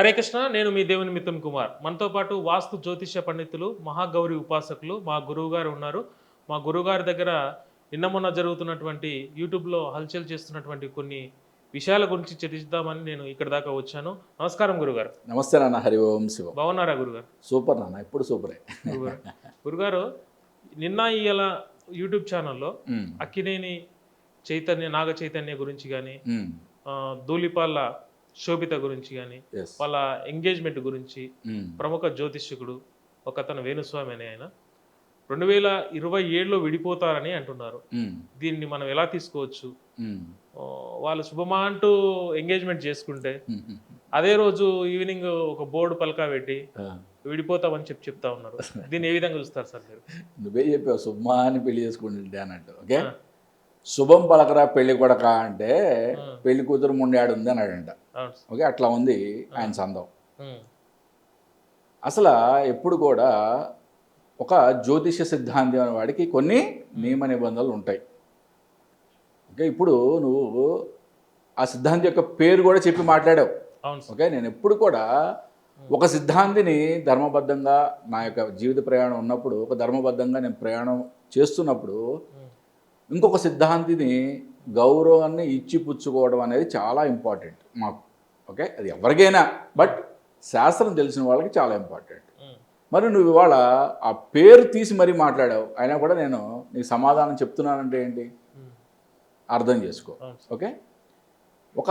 హరే కృష్ణ. నేను మీ దేవుని మిథున్ కుమార్. మనతో పాటు వాస్తు జ్యోతిష్య పండితులు, మహాగౌరి ఉపాసకులు మా గురువుగారు ఉన్నారు. మా గురువుగారి దగ్గర నిన్న మొన్న జరుగుతున్నటువంటి యూట్యూబ్‌లో హల్చల్ చేస్తున్నటువంటి కొన్ని విషయాల గురించి చర్చిద్దామని నేను ఇక్కడి దాకా వచ్చాను. నమస్కారం గురుగారు. నమస్తే నాన్న. హరి ఓం శివం. బాగున్నారా గురుగారు? సూపర్ నాన్న, ఎప్పుడు సూపరే. గురుగారు గురుగారు నిన్న ఇయ్యాల యూట్యూబ్ ఛానల్‌లో మ్మ్. అక్కినేని చైతన్య, నాగ చైతన్య గురించి గాని, మ్మ్. ధూళిపాల శోభిత గురించి గాని, Yes. వాళ్ళ ఎంగేజ్మెంట్ గురించి మ్మ్. ప్రముఖ జ్యోతిష్యకుడు ఒకతను వేణుస్వామి అనే ఆయన 2027లో విడిపోతారని అంటున్నారు. మ్మ్. దీన్ని మనం ఎలా తీసుకోవచ్చు? మ్మ్. వాళ్ళు శుభమా అంటూ ఎంగేజ్మెంట్ చేసుకుంటే మ్మ్. అదే రోజు ఈవినింగ్ ఒక బోర్డు పలకా పెట్టి ఆ, విడిపోతామని చెప్తా ఉన్నారు. దీన్ని ఏ విధంగా చూస్తారు సార్ మీరు? నువ్వే చెప్పావు శుభమా అని పెళ్లి చేసుకుంటుంటే అన్నట్టు. ఓకే, ఆ, శుభం పలకరా పెళ్లి కొడక అంటే ఆ. పెళ్లి కూతురు ముండాడు ఉంది అన్నాడంట. అవును సార్. ఓకే, అట్లా ఉంది ఆయన సందం. ఉమ్, అసలు ఎప్పుడు కూడా ఒక జ్యోతిష సిద్ధాంతి అనే వాడికి కొన్ని నియమ నిబంధనలు ఉంటాయి. ఓకే, ఇప్పుడు నువ్వు ఆ సిద్ధాంతి యొక్క పేరు కూడా చెప్పి మాట్లాడావు. అవును సార్. ఓకే, నేను ఎప్పుడు కూడా ఒక సిద్ధాంతిని ధర్మబద్ధంగా నా యొక్క జీవిత ప్రయాణం ఉన్నప్పుడు, ఒక ధర్మబద్ధంగా నేను ప్రయాణం చేస్తున్నప్పుడు ఉమ్, ఇంకొక సిద్ధాంతిని గౌరవాన్ని ఇచ్చి పుచ్చుకోవడం అనేది చాలా ఇంపార్టెంట్ మాకు. ఓకే, అది ఎవరికైనా, బట్ శాస్త్రం తెలిసిన వాళ్ళకి చాలా ఇంపార్టెంట్. ఉమ్, మరి నువ్వు ఇవాళ ఆ పేరు తీసి మరీ మాట్లాడావు, అయినా కూడా నేను నీకు సమాధానం చెప్తున్నానంటే ఏంటి ఉమ్, అర్థం చేసుకో. అవును సార్. ఓకే, ఒక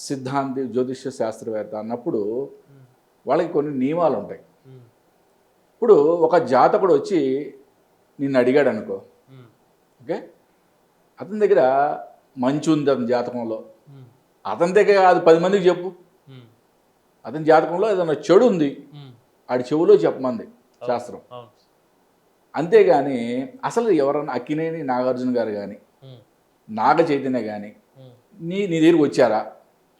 సిద్ధాంతి జ్యోతిష్య శాస్త్రవేత్త అన్నప్పుడు ఉమ్, వాళ్ళకి కొన్ని నియమాలు ఉంటాయి. ఉమ్, ఇప్పుడు ఒక జాతకుడు వచ్చి నిన్ను అడిగాడు అనుకో. ఉమ్, ఓకే, అతని దగ్గర మంచి ఉంది అతని జాతకంలో, ఉమ్, అతని దగ్గర కాదు 10 మందికి చెప్పు. ఉమ్, అతని జాతకంలో ఏదైనా చెడు ఉంది, ఉమ్, ఆడి చెవులో చెప్పమంది శాస్త్రం. అవును. అంతేగాని అసలు ఎవరన్నా అక్కినేని నాగార్జున గారు కానీ, ఉమ్, నాగ చైతన్య కానీ ఉమ్, నీ దగ్గరికి వచ్చారా?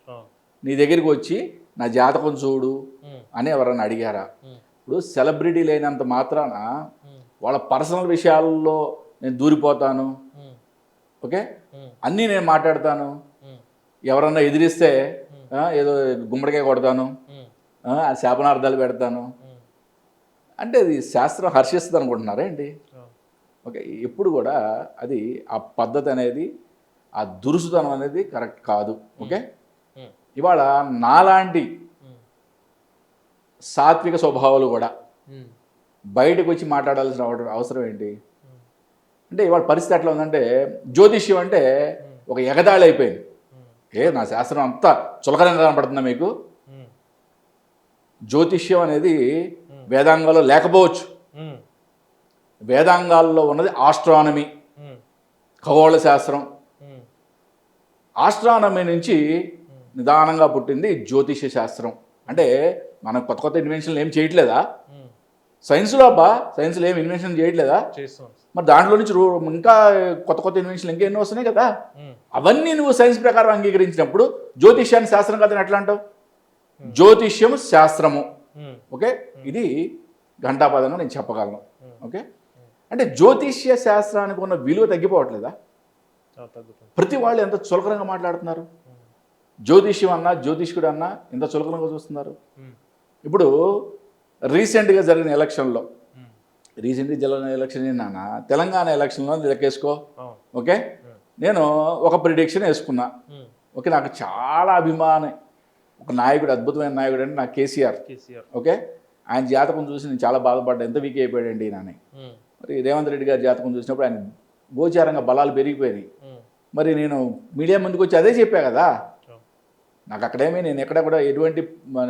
అవును. నీ దగ్గరికి వచ్చి నా జాతకం చూడు ఉమ్, అని ఎవరన్నా అడిగారా? ఉమ్, ఇప్పుడు సెలబ్రిటీ లేనంత మాత్రాన ఉమ్, వాళ్ళ పర్సనల్ విషయాల్లో నేను దూరిపోతాను. ఉమ్, ఓకే, ఉమ్, అన్నీ నేను మాట్లాడతాను. ఉమ్, ఎవరన్నా ఎదిరిస్తే ఏదో గుమ్మడికాయ కొడతాను, ఉమ్, శాపనార్థాలు పెడతాను ఉమ్, అంటే అది శాస్త్రం హర్షిస్తుంది అనుకుంటున్నారా ఏంటి? అవును. ఓకే, ఎప్పుడు కూడా అది ఆ పద్ధతి అనేది, ఆ దురుసుతనం అనేది కరెక్ట్ కాదు. ఓకే, ఉమ్, ఇవాళ నాలాంటి ఉమ్, సాత్విక స్వభావాలు కూడా ఉమ్, బయటకు వచ్చి మాట్లాడాల్సిన అవసరం ఏంటి ఉమ్, అంటే, ఇవాళ పరిస్థితి ఎట్లా ఉందంటే జ్యోతిష్యం అంటే ఒక ఎగతాళి అయిపోయింది. ఉమ్, నా శాస్త్రం అంతా చులకనంగా కనపడుతుందా మీకు? ఉమ్, జ్యోతిష్యం అనేది వేదాంగాల్లో లేకపోవచ్చు. ఉమ్, వేదాంగాల్లో ఉన్నది ఆస్ట్రానమీ, ఉమ్, ఖగోళ శాస్త్రం. ఉమ్, ఆస్ట్రానమీ నుంచి నిదానంగా పుట్టింది జ్యోతిష్య శాస్త్రం. అంటే మనం కొత్త కొత్త ఇన్వెన్షన్లు ఏం చేయట్లేదా? ఉమ్, సైన్స్లో సైన్స్లో ఏం ఇన్వెన్షన్ చేయట్లేదా? చేస్తాం. మరి దాంట్లో నుంచి ఇంకా కొత్త కొత్త ఇన్వెన్షన్లు ఇంకా ఎన్నో వస్తున్నాయి కదా. ఉమ్, అవన్నీ నువ్వు సైన్స్ ప్రకారం అంగీకరించినప్పుడు జ్యోతిష్యాన్ని శాస్త్రం కాదని ఎట్లా అంటావు? జ్యోతిష్యం శాస్త్రము. ఉమ్, ఓకే, ఇది ఘంటాపదంగా నేను చెప్పగలను. ఉమ్, ఓకే, అంటే జ్యోతిష్య శాస్త్రానికి ఉన్న విలువ తగ్గిపోవట్లేదా? తగ్గుతుంది. ప్రతి వాళ్ళు ఎంత చులకనంగా మాట్లాడుతున్నారు. జ్యోతిష్యం అన్నా, జ్యోతిష్కుడు అన్నా ఎంత చులకనంగా చూస్తున్నారు. ఉమ్, ఇప్పుడు రీసెంట్గా జరిగిన ఎలక్షన్లో, ఉమ్, రీసెంట్గా జరిగిన ఎలక్షన్ ఏంటన్నా, తెలంగాణ ఎలక్షన్లో లెక్కేసుకో. అవును. ఓకే, నేను ఒక ప్రిడిక్షన్ వేసుకున్నా. ఉమ్, ఓకే, నాకు చాలా అభిమానం ఒక నాయకుడు, అద్భుతమైన నాయకుడు అంటే నాకు కేసీఆర్. కేసీఆర్. ఓకే, ఆయన జాతకం చూసి నేను చాలా బాధపడ్డా, ఎంత వీక్ అయిపోయాడండి నాని. ఉమ్, మరి రేవంత్ రెడ్డి గారి జాతకం చూసినప్పుడు ఆయన గోచారంగా బలాలు పెరిగిపోయినాయి. ఉమ్, మరి నేను మీడియా ముందుకు వచ్చి అదే చెప్పా కదా. అవును. నాకు అక్కడేమీ నేను ఎక్కడ కూడా ఎటువంటి నా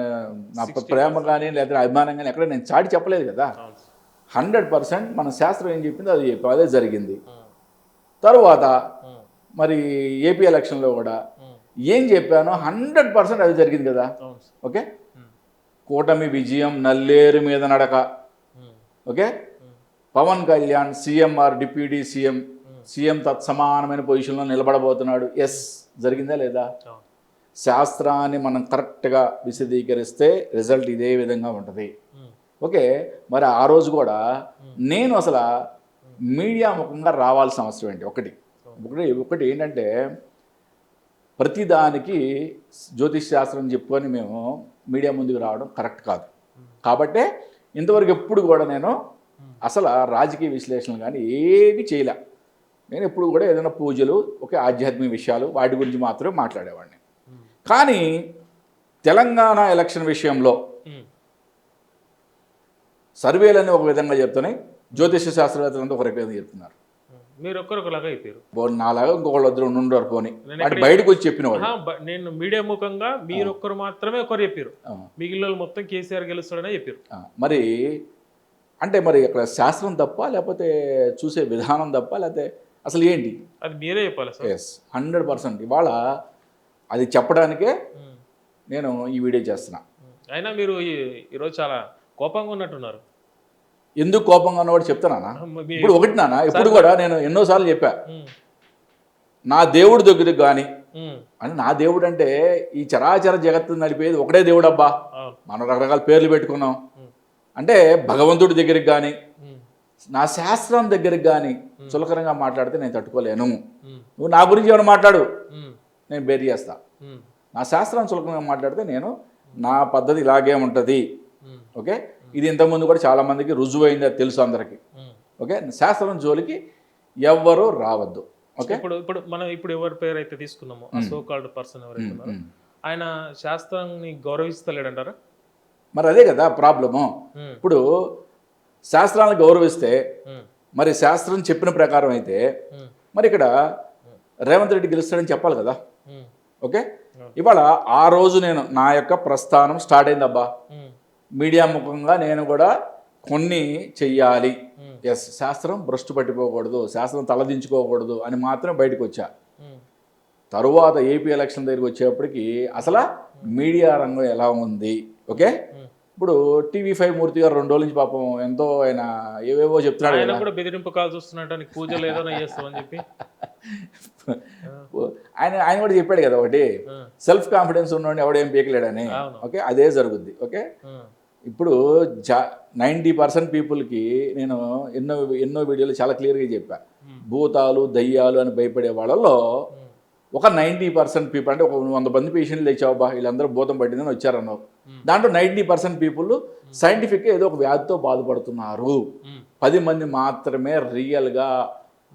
60% ప్రేమ కానీ లేదా అభిమానం కానీ ఎక్కడ నేను చాటి చెప్పలేదు కదా. అవును. 100% మన శాస్త్రం ఏం చెప్పిందో అది అదే జరిగింది. ఉమ్, తరువాత ఉమ్, మరి ఏపీ ఎలక్షన్లో కూడా ఉమ్, ఏం చెప్పానో 100% అది జరిగింది కదా. అవును. ఓకే, ఉమ్, కూటమి విజయం నల్లేరు మీద నడక. Um, okay, um, Pawan Kalyan CM or deputy CM తత్సమానమైన పొజిషన్లో నిలబడబోతున్నాడు. ఎస్, జరిగిందా లేదా? అవును. శాస్త్రాన్ని మనం కరెక్ట్గా విశదీకరిస్తే రిజల్ట్ ఇదే విధంగా ఉంటుంది. ఉమ్, ఓకే, మరి ఆ రోజు కూడా నేను అసలు మీడియా ముఖంగా రావాల్సిన అవసరం ఏంటి? ఒకటి ఏంటంటే ప్రతిదానికి జ్యోతిష్ శాస్త్రం చెప్పుకొని మేము మీడియా ముందుకు రావడం కరెక్ట్ కాదు. కాబట్టే ఇంతవరకు ఎప్పుడు కూడా నేను అసలు రాజకీయ విశ్లేషణ కానీ ఏమీ చేయలే. నేను ఎప్పుడు కూడా ఏదైనా పూజలు ఆధ్యాత్మిక విషయాలు వాటి గురించి మాత్రమే మాట్లాడేవాడిని. కానీ తెలంగాణ ఎలక్షన్ విషయంలో సర్వేలన్నీ ఒక విధంగా చెప్తున్నాయి, జ్యోతిష శాస్త్రవేత్తలంతా ఒక విధంగా చెప్తున్నారు. మీరు ఒక్కరొకలాగా అయిపోయారు. నాలాగా ఇంకొకళ్ళు వద్దరు ఉండరు పోని వాటి బయటకు వచ్చి చెప్పిన వాళ్ళు. నేను మీడియా ముఖంగా మీరు ఒక్కరు మాత్రమే ఒకరు చెప్పారు, మిగిలిన వాళ్ళు మొత్తం కేసీఆర్ గెలుస్తాడనే చెప్పారు. మరి అంటే మరి అక్కడ శాస్త్రం తప్ప, లేకపోతే చూసే విధానం తప్ప, లేకపోతే అసలు ఏంటి అది మీరే చెప్పాలి సార్. 100% ఇవాళ అది చెప్పడానికే నేను ఈ వీడియో చేస్తున్నా. అయినా మీరు ఈరోజు చాలా కోపంగా ఉన్నట్టున్నారు. ఎందుకు కోపంగా ఉన్నవాడు చెప్తానా? ఇప్పుడు ఒకటి నాన్న, ఇప్పుడు కూడా నేను ఎన్నోసార్లు చెప్పా, నా దేవుడి దగ్గరికి కానీ అని. నా దేవుడు అంటే ఈ చరాచర జగత్తు నడిపేది ఒకటే దేవుడు అబ్బా. మనం రకరకాల పేర్లు పెట్టుకున్నాం. అంటే భగవంతుడి దగ్గరికి కానీ నా శాస్త్రం దగ్గరికి కానీ చులకరంగా మాట్లాడితే నేను తట్టుకోలేను. నువ్వు నా గురించి ఏమైనా మాట్లాడు, నేను బేరీ చేస్తా. నా శాస్త్రం చులకరంగా మాట్లాడితే నేను నా పద్ధతి ఇలాగే ఉంటుంది. ఓకే, ఇది ఇంతకుముందు కూడా చాలామందికి రుజువైంది, అది తెలుసు అందరికీ. ఓకే, శాస్త్రం జోలికి ఎవ్వరూ రావద్దు. ఓకే, ఇప్పుడు మనం ఎవరి పేరు అయితే తీసుకున్నామో ఆ సో కాల్డ్ పర్సన్ ఎవరైతే ఉన్నారో ఆయన శాస్త్రాన్ని గౌరవిస్తలేడంటారా? మరి అదే కదా ప్రాబ్లము. ఇప్పుడు శాస్త్రాలను గౌరవిస్తే మరి శాస్త్రం చెప్పిన ప్రకారం అయితే మరి ఇక్కడ రేవంత్ రెడ్డి గెలుస్తాడని చెప్పాలి కదా. ఓకే, ఇవాళ ఆ రోజు నేను నా యొక్క ప్రస్థానం స్టార్ట్ అయిందబ్బా, మీడియా ముఖంగా నేను కూడా కొన్ని చెయ్యాలి. ఎస్, శాస్త్రం భ్రష్టు పట్టిపోకూడదు, శాస్త్రం తలదించుకోకూడదు అని మాత్రం బయటకు వచ్చా. తరువాత ఏపీ ఎలక్షన్ దగ్గరికి వచ్చేప్పటికి అసలు మీడియా రంగం ఎలా ఉంది. ఓకే, ఇప్పుడు TV5 మూర్తి గారు 2 రోజుల నుంచి పాపం ఎంతో ఆయన ఏవేవో చెప్తున్నాడు. బెదిరింపు కాల్ చూస్తున్నట్టు పూజలు ఏదైనా చేస్తామని చెప్పి ఆయన కూడా చెప్పాడు కదా ఒకటి, సెల్ఫ్ కాన్ఫిడెన్స్ ఉన్నోడిని ఎవడేం పీకలేడని. ఓకే, అదే జరుగుద్ది. ఓకే, ఇప్పుడు 90% పీపుల్కి నేను ఎన్నో వీడియోలు చాలా క్లియర్గా చెప్పా, భూతాలు దయ్యాలు అని భయపడే వాళ్ళలో ఒక 90% పీపుల్, అంటే ఒక 100 మంది పేషెంట్లు తెచ్చావబ్బా వీళ్ళందరూ భూతం పట్టిందని వచ్చారన్నావు, దాంట్లో 90% పీపుల్ సైంటిఫిక్గా ఏదో ఒక వ్యాధితో బాధపడుతున్నారు. 10 మంది మాత్రమే రియల్గా,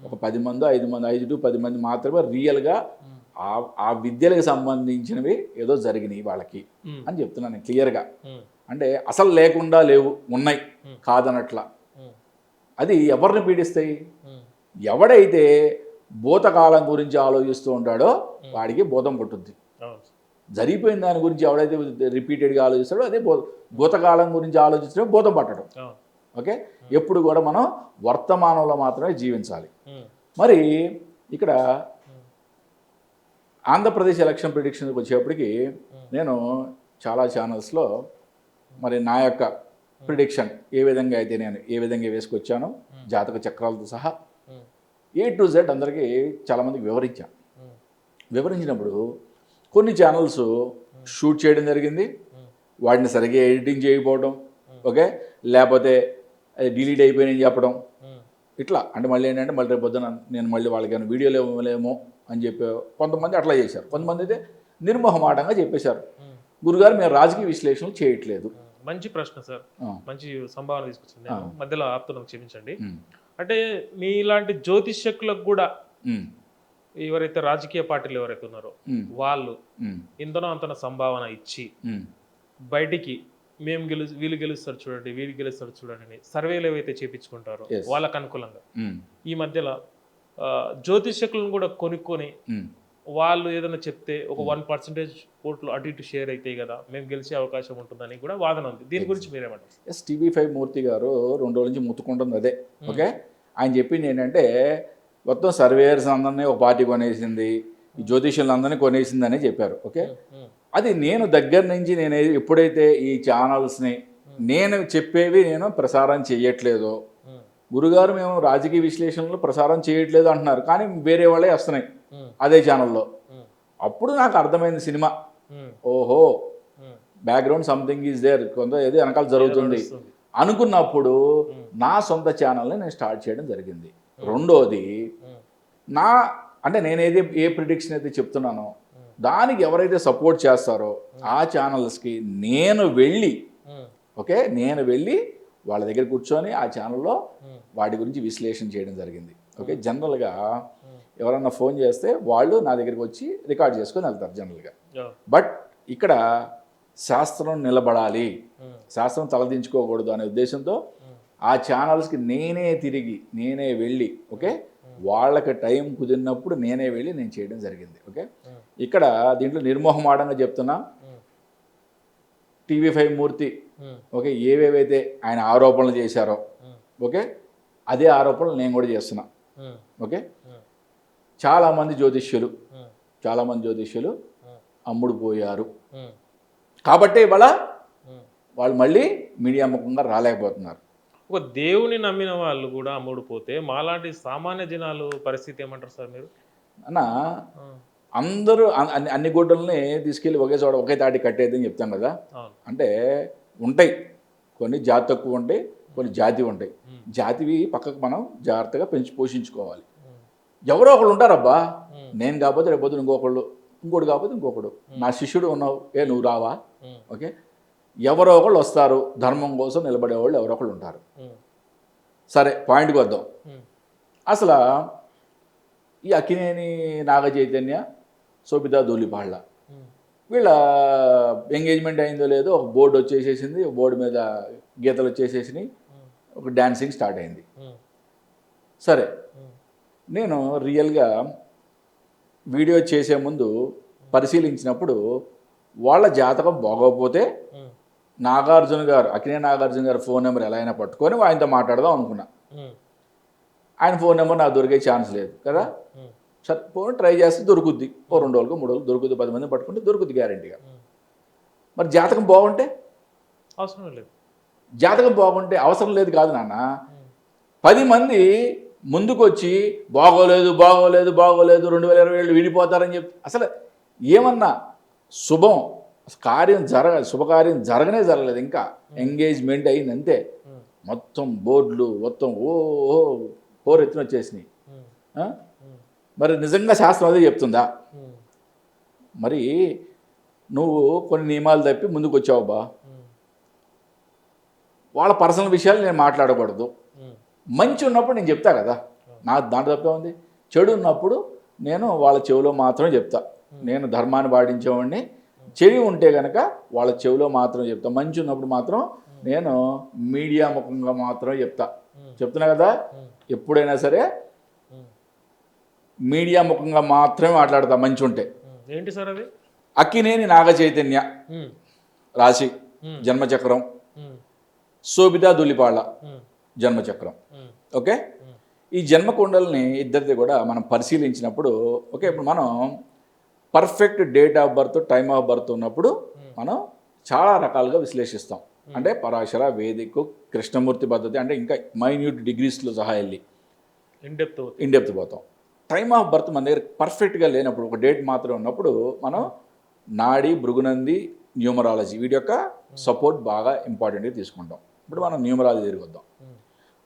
ఒక 10 మంది 5 మంది 5 to 10 మంది మాత్రమే రియల్గా ఆ విద్యలకు సంబంధించినవి ఏదో జరిగినాయి వాళ్ళకి అని చెప్తున్నాను క్లియర్గా. అంటే అసలు లేకుండా లేవు, ఉన్నాయి కాదనట్లా. అది ఎవరిని పీడిస్తాయి? ఎవడైతే భూతకాలం గురించి ఆలోచిస్తూ ఉంటాడో వాడికి భూతం పుట్టుద్ది. జరిగిపోయిన దాని గురించి ఎవడైతే రిపీటెడ్గా ఆలోచిస్తాడో అదే భూతకాలం గురించి ఆలోచించడం భూతం పట్టడం. ఓకే, ఎప్పుడు కూడా మనం వర్తమానంలో మాత్రమే జీవించాలి. మరి ఇక్కడ ఆంధ్రప్రదేశ్ ఎలక్షన్ ప్రిడిక్షన్కి వచ్చేప్పటికి నేను చాలా ఛానల్స్లో మరి నా యొక్క ప్రిడిక్షన్ ఏ విధంగా అయితే నేను ఏ విధంగా వేసుకొచ్చానో జాతక చక్రాలతో సహా A to Z అందరికీ చాలామందికి వివరించాను. వివరించినప్పుడు కొన్ని ఛానల్స్ షూట్ చేయడం జరిగింది, వాటిని సరిగ్గా ఎడిటింగ్ చేయకపోవడం, ఓకే, లేకపోతే అది డిలీట్ అయిపోయినాయని చెప్పడం, ఇట్లా. అంటే మళ్ళీ ఏంటంటే మళ్ళీ రేపు పొద్దున నేను మళ్ళీ వాళ్ళకి వీడియోలు ఇవ్వలేమో అని చెప్పి కొంతమంది అట్లా చేశారు. కొంతమంది అయితే నిర్మోహమాటంగా చెప్పేశారు, గురుగారు మేము రాజకీయ విశ్లేషణలు చేయట్లేదు. మంచి ప్రశ్న సార్, మంచి సంభావన తీసుకొచ్చింది. మధ్యలో ఆపుతున్నాం, క్షమించండి. అంటే మీలాంటి జ్యోతిష్యకులకు కూడా ఎవరైతే రాజకీయ పార్టీలు ఎవరైతే ఉన్నారో వాళ్ళు ఇంతనో అంతన సంభావన ఇచ్చి బయటికి మేము వీళ్ళు గెలుస్తారు చూడండి, వీళ్ళు గెలుస్తారు చూడండి సర్వేలు ఏవైతే చేపించుకుంటారో వాళ్ళకు అనుకూలంగా ఈ మధ్యలో జ్యోతిష్యకులను కూడా కొనుక్కొని వాళ్ళు ఏదైనా చెప్తే ఒక 1% ఓట్లు అటు ఇటు షేర్ అవుతాయి కదా, మేము గెలిచే అవకాశం ఉంటుందని కూడా వాదన ఉంది. దీని గురించి మీరేమంటారు? TV5 మూర్తి గారు 2 రోజుల నుంచి ముత్తుకుంటుంది అదే. ఓకే, ఆయన చెప్పింది ఏంటంటే మొత్తం సర్వేయర్స్ అందరినీ ఒక పార్టీ కొనేసింది, ఈ జ్యోతిష్యులు అందరినీ కొనేసిందని చెప్పారు. ఓకే, అది నేను దగ్గర నుంచి నేను ఎప్పుడైతే ఈ ఛానల్స్ని నేను చెప్పేవి నేను ప్రసారం చేయట్లేదో, గురుగారు మేము రాజకీయ విశ్లేషణలు ప్రసారం చేయట్లేదు అంటున్నారు, కానీ వేరే వాళ్ళే వస్తున్నాయి అదే ఛానల్లో. అప్పుడు నాకు అర్థమైంది సినిమా, ఓహో బ్యాక్గ్రౌండ్ సంథింగ్ ఈజ్ దేర్, కొంత ఏదో వెనకాల జరుగుతుంది అనుకున్నప్పుడు నా సొంత ఛానల్ని నేను స్టార్ట్ చేయడం జరిగింది. రెండోది అంటే నేనేది ఏ ప్రిడిక్షన్ అయితే చెప్తున్నానో దానికి ఎవరైతే సపోర్ట్ చేస్తారో ఆ ఛానల్స్కి నేను వెళ్ళి ఓకే నేను వెళ్ళి వాళ్ళ దగ్గర కూర్చొని ఆ ఛానల్లో వాటి గురించి విశ్లేషణ చేయడం జరిగింది. ఓకే జనరల్గా ఎవరన్నా ఫోన్ చేస్తే వాళ్ళు నా దగ్గరికి వచ్చి రికార్డ్ చేసుకొని వెళ్తారు జనరల్గా. బట్ ఇక్కడ శాస్త్రం నిలబడాలి, శాస్త్రం తలదించుకోకూడదు అనే ఉద్దేశంతో ఆ ఛానల్స్కి నేనే వెళ్ళి ఓకే వాళ్ళకి టైం కుదిరినప్పుడు నేనే వెళ్ళి నేను చేయడం జరిగింది. ఓకే ఇక్కడ దీంట్లో నిర్మోహమాటంగా చెప్తున్నా, TV5 మూర్తి ఓకే ఏవేవైతే ఆయన ఆరోపణలు చేశారో ఓకే అదే ఆరోపణలు నేను కూడా చేస్తున్నా. ఓకే చాలామంది జ్యోతిష్యులు అమ్ముడు పోయారు కాబట్టి వాళ్ళు మళ్ళీ మీడియా ముఖంగా రాలేకపోతున్నారు. ఒక దేవుని నమ్మిన వాళ్ళు కూడా అమ్ముడు పోతే మాలాంటి సామాన్య జనాలు పరిస్థితి ఏమంటారు సార్ మీరు? అన్న అందరూ అన్ని గుడ్డల్ని తీసుకెళ్ళి ఒకే చోట ఒకే తాటి కట్టేదని చెప్తాం కదా. అంటే ఉంటాయి కొన్ని జాతి తక్కువ ఉంటాయి, కొన్ని జాతి ఉంటాయి. జాతివి పక్కకు మనం జాగ్రత్తగా పెంచి పోషించుకోవాలి. ఎవరో ఒకళ్ళు ఉంటారబ్బా, నేను కాకపోతే రేపు ఇంకోటి కాకపోతే ఇంకొకడు. నా శిష్యుడు ఉన్నావు, నువ్వు రావా? ఓకే ఎవరో ఒకళ్ళు వస్తారు, ధర్మం కోసం నిలబడేవాళ్ళు ఎవరో ఒకళ్ళు ఉంటారు. సరే పాయింట్కి వద్దాం. అసలు ఈ అక్కినేని నాగ చైతన్య, శోభితా ధూళిపాళ్ళ వీళ్ళ ఎంగేజ్మెంట్ అయిందో లేదో ఒక బోర్డు వచ్చేసేసింది, బోర్డు మీద గీతలు వచ్చేసేసినాయి, ఒక డ్యాన్సింగ్ స్టార్ట్ అయింది. సరే నేను రియల్గా వీడియో చేసే ముందు పరిశీలించినప్పుడు వాళ్ళ జాతకం బాగోకపోతే అక్కినేని నాగార్జున గారు ఫోన్ నెంబర్ ఎలా అయినా పట్టుకొని ఆయనతో మాట్లాడదాం అనుకున్నా. ఆయన ఫోన్ నెంబర్ నాకు దొరికే ఛాన్స్ లేదు కదా. సరే ఫోన్ ట్రై చేస్తే దొరుకుద్ది, 2 రోజులకు 3 రోజులు దొరుకుద్ది, 10 మంది పట్టుకుంటే దొరుకుద్ది గ్యారెంటీగా. మరి జాతకం బాగుంటే అవసరం లేదు, జాతకం బాగుంటే అవసరం లేదు కాదు నాన్న. 10 మంది ముందుకు వచ్చి బాగోలేదు 2027 విడిపోతారని చెప్పి అసలు ఏమన్నా శుభకార్యం జరగలేదు. ఇంకా ఎంగేజ్మెంట్ అయింది అంతే, మొత్తం బోర్డులు మొత్తం ఎత్తున వచ్చేసినాయి. మరి నిజంగా శాస్త్రం అదే చెప్తుందా? మరి నువ్వు కొన్ని నియమాలు తప్పి ముందుకు వచ్చావుబా. వాళ్ళ పర్సనల్ విషయాలు నేను మాట్లాడకూడదు. మంచి ఉన్నప్పుడు నేను చెప్తా కదా, నా దాంట్లో తప్పే ఉంది. చెడు ఉన్నప్పుడు నేను వాళ్ళ చెవిలో మాత్రమే చెప్తా. నేను ధర్మాన్ని పాటించేవాడిని. చెడు ఉంటే కనుక వాళ్ళ చెవిలో మాత్రమే చెప్తా. మంచి ఉన్నప్పుడు మాత్రం నేను మీడియా ముఖంగా మాత్రమే చెప్తున్నా కదా. ఎప్పుడైనా సరే మీడియా ముఖంగా మాత్రమే మాట్లాడతా మంచి ఉంటే. ఏంటి సార్ అది? అక్కినేని నాగ చైతన్య రాశి జన్మచక్రం, శోభితా ధూళిపాళ్ళ జన్మచక్రం. ఓకే ఈ జన్మకుండల్ని ఇద్దరిది కూడా మనం పరిశీలించినప్పుడు ఓకే ఇప్పుడు మనం perfect date of birth, time of birth ఉన్నప్పుడు మనం చాలా రకాలుగా విశ్లేషిస్తాం. అంటే పరాశర, వేదిక, కృష్ణమూర్తి పద్ధతి, అంటే ఇంకా మైన్యూట్ డిగ్రీస్లో సహా వెళ్ళి ఇన్డెప్త్ పోతాం. టైమ్ ఆఫ్ బర్త్ మన దగ్గర పర్ఫెక్ట్గా లేనప్పుడు, ఒక డేట్ మాత్రం ఉన్నప్పుడు మనం నాడి, భృగునంది, న్యూమరాలజీ వీటి యొక్క సపోర్ట్ బాగా ఇంపార్టెంట్గా తీసుకుంటాం. ఇప్పుడు మనం న్యూమరాలజీ దగ్గరికి వద్దాం.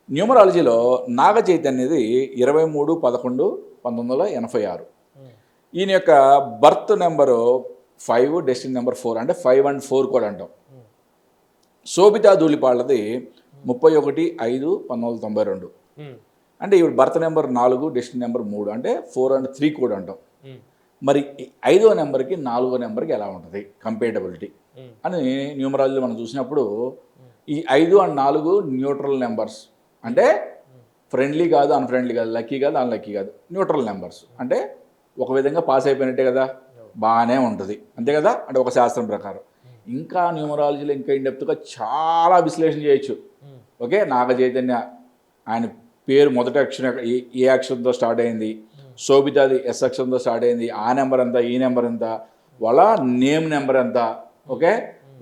న్యూమరాలజీలో నాగ చైతన్యది 23/11/1986. ఈయన యొక్క బర్త్ నెంబరు 5, డెస్టినీ నెంబర్ 4, అంటే 5 and 4 కూడా అంటాం. శోభితా ధూళిపాళ్ళది 31/5/1992, అంటే ఇప్పుడు బర్త్ నెంబర్ 4, డెస్టినీ నెంబర్ 3, అంటే 4 and 3 కూడా అంటాం. మరి 5వ నెంబర్కి 4వ నెంబర్కి ఎలా ఉంటుంది కంపేటబిలిటీ అని న్యూమరాలజీలో మనం చూసినప్పుడు ఈ 5 and 4 న్యూట్రల్ నెంబర్స్, అంటే ఫ్రెండ్లీ కాదు, అన్ఫ్రెండ్లీ కాదు, లక్కీ కాదు, అన్లక్కీ కాదు, న్యూట్రల్ నెంబర్స్. అంటే ఒక విధంగా పాస్ అయిపోయినట్టే కదా, బాగానే ఉంటుంది అంతే కదా, అంటే ఒక శాస్త్రం ప్రకారం. ఇంకా న్యూమరాలజీలో ఇంకా ఇన్డెప్త్గా చాలా విశ్లేషణ చేయొచ్చు. ఓకే నాగ చైతన్య ఆయన పేరు మొదటి అక్షరం ఏ అక్షరంతో స్టార్ట్ అయింది, శోభితాది ఎస్ అక్షరంతో స్టార్ట్ అయింది, ఆ నెంబర్ ఎంత, ఈ నెంబర్ ఎంత, వాళ్ళ నేమ్ నెంబర్ ఎంత, ఓకే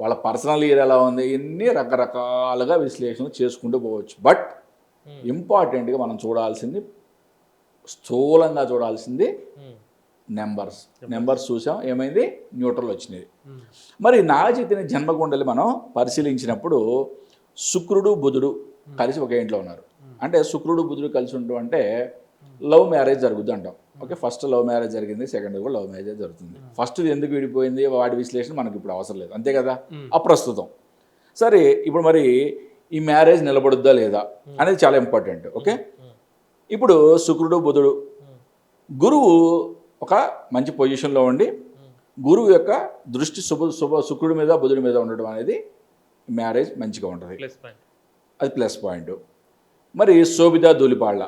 వాళ్ళ పర్సనల్ ఇయర్ ఎలా ఉంది, ఇన్ని రకరకాలుగా విశ్లేషణ చేసుకుంటూ పోవచ్చు. బట్ ఇంపార్టెంట్గా మనం చూడాల్సింది, స్థూలంగా చూడాల్సింది నెంబర్స్ చూసాం, ఏమైంది న్యూట్రల్ వచ్చినది. మరి నాగ చైతన్య జన్మకుండలి మనం పరిశీలించినప్పుడు శుక్రుడు బుధుడు కలిసి ఒక ఇంట్లో ఉన్నారు. అంటే శుక్రుడు బుధుడు కలిసి ఉండడం అంటే లవ్ మ్యారేజ్ జరుగుద్ది అంటాం. ఓకే, ఫస్ట్ లవ్ మ్యారేజ్ జరిగింది, సెకండ్ కూడా లవ్ మ్యారేజ్ జరుగుతుంది. ఫస్ట్ ఎందుకు విడిపోయింది వాడి విశ్లేషణ మనకి ఇప్పుడు అవసరం లేదు, అంతే కదా. అప్రస్తుతం సరే, ఇప్పుడు మరి ఈ మ్యారేజ్ నిలబడుద్దా లేదా అనేది చాలా ఇంపార్టెంట్. ఓకే, ఇప్పుడు శుక్రుడు బుధుడు, గురువు ఒక మంచి పొజిషన్లో ఉండి గురువు యొక్క దృష్టి శుక్రుడి మీద బుధుడి మీద ఉండడం అనేది మ్యారేజ్ మంచిగా ఉంటుంది, అది ప్లస్ పాయింట్. మరి శోభిత ధూళిపాళ్ళ,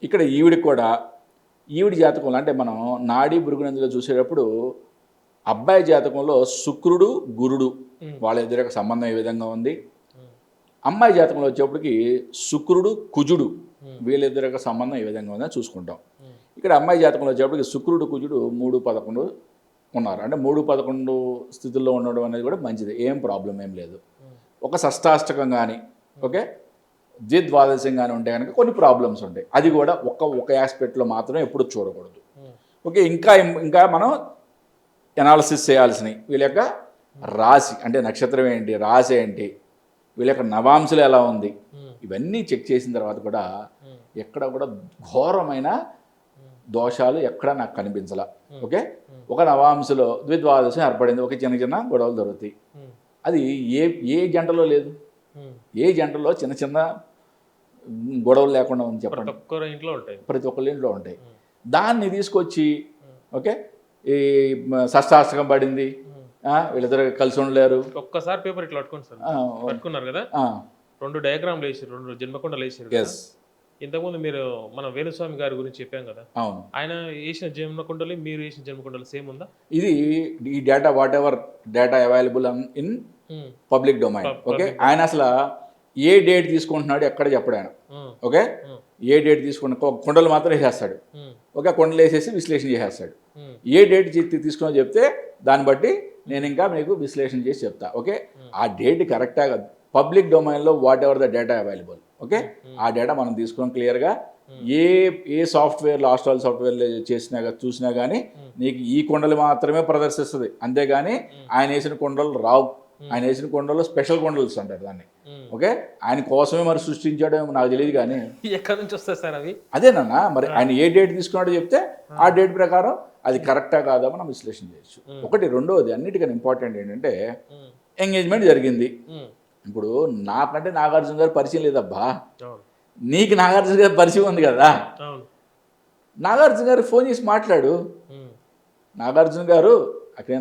ఇక్కడ ఈవిడికి కూడా ఈవిడి జాతకంలో అంటే మనం నాడీ భృగునందులో చూసేటప్పుడు అబ్బాయి జాతకంలో శుక్రుడు గురుడు వాళ్ళ ఇద్దరి యొక్క సంబంధం ఏ విధంగా ఉంది, అమ్మాయి జాతకంలో వచ్చేప్పటికి శుక్రుడు కుజుడు వీళ్ళిద్దరి యొక్క సంబంధం ఏ విధంగా ఉందని చూసుకుంటాం. ఇక్కడ అమ్మాయి జాతకంలో వచ్చేప్పటికి శుక్రుడు కుజుడు 3-11 ఉన్నారు, అంటే 3-11 స్థితుల్లో ఉండడం అనేది కూడా మంచిది, ఏం ప్రాబ్లం ఏం లేదు. ఒక షష్టాష్టకం కానీ ఓకే ద్విద్వాదశం కానీ ఉంటే కనుక కొన్ని ప్రాబ్లమ్స్ ఉంటాయి, అది కూడా ఒక ఆస్పెక్ట్లో మాత్రమే ఎప్పుడు చూడకూడదు. ఓకే, ఇంకా మనం ఎనాలిసిస్ చేయాల్సినవి వీళ్ళ యొక్క రాశి, అంటే నక్షత్రం ఏంటి, రాశి ఏంటి, వీళ్ళ యొక్క నవాంశలు ఎలా ఉంది, ఇవన్నీ చెక్ చేసిన తర్వాత కూడా ఎక్కడ కూడా ఘోరమైన దోషాలు ఎక్కడ నాకు కనిపించాల. ఓకే, ఒక నవాంశలో ద్విద్వాదశం ఏర్పడింది, ఒక చిన్న చిన్న గొడవలు దొరుకుతాయి, అది ఏ జంటలో లేదు, ఏ జంటలో చిన్న చిన్న గొడవలు లేకుండా ఉంది చెప్పండి, ప్రతి ఒక్కళ్ళ ఇంట్లో ఉంటాయి. దాన్ని తీసుకొచ్చి ఓకే ఈ షష్టాష్టకం పడింది, వీళ్ళిద్దరు కలిసి ఉండలేరు, ఒక్కసారి పేపర్ ఇట్లా పట్టుకున్నారు కదా, 2 డయాగ్రామ్లు వేసారు, 2 జన్మకొండలు వేసారు. ఇంతకుముందు మీరు మన వేణుస్వామి గారి గురించి చెప్పాం కదా, అవును, ఆయన వేసిన జన్మకొండలు మీరు వేసిన జన్మకొండలు సేమ్ ఉందా? ఇది ఈ data what ever data available in public domain. Okay, ఆయన అసలు ఏ డేట్ తీసుకుంటున్నాడు ఎక్కడ చెప్పడు ఆయన. ఓకే, ఏ డేట్ తీసుకున్న కొండలు మాత్రం వేసేస్తాడు, ఓకే కొండలు వేసేసి విశ్లేషణ చేసేస్తాడు. ఏ డేట్ తీసుకున్నా చెప్తే దాన్ని బట్టి నేను ఇంకా మీకు విశ్లేషణ చేసి చెప్తా. ఓకే, ఆ డేట్ కరెక్టా పబ్లిక్ డొమైన్లో what ever the data available. Okay, ఆ డేటా మనం తీసుకున్నాం క్లియర్గా, ఏ సాఫ్ట్వేర్లో ఆస్ట్రాల్ సాఫ్ట్వేర్లో చూసినా కానీ నీకు ఈ కొండలు మాత్రమే ప్రదర్శిస్తుంది, అంతేగాని ఆయన వేసిన కొండలు రావు. ఆయన వేసిన కొండలు స్పెషల్ కొండలు అంటారు దాన్ని. ఓకే, ఆయన కోసమే మరి సృష్టించాడో నాకు తెలియదు, కానీ ఎక్కడి నుంచి వస్తాయి సార్ అవి, అదేనన్నా మరి ఆయన ఏ డేట్ తీసుకున్నాడో చెప్తే ఆ డేట్ ప్రకారం అది కరెక్టా కాదా మనం విశ్లేషణ చేయొచ్చు. ఒకటి. రెండవది అన్నిటికన్నా ఇంపార్టెంట్ ఏంటంటే ఎంగేజ్మెంట్ జరిగింది. ఇప్పుడు నాకంటే నాగార్జున గారి పరిచయం లేదబ్బా, నీకు నాగార్జున గారి పరిచయం ఉంది కదా, నాగార్జున గారు ఫోన్ చేసి మాట్లాడు, నాగార్జున గారు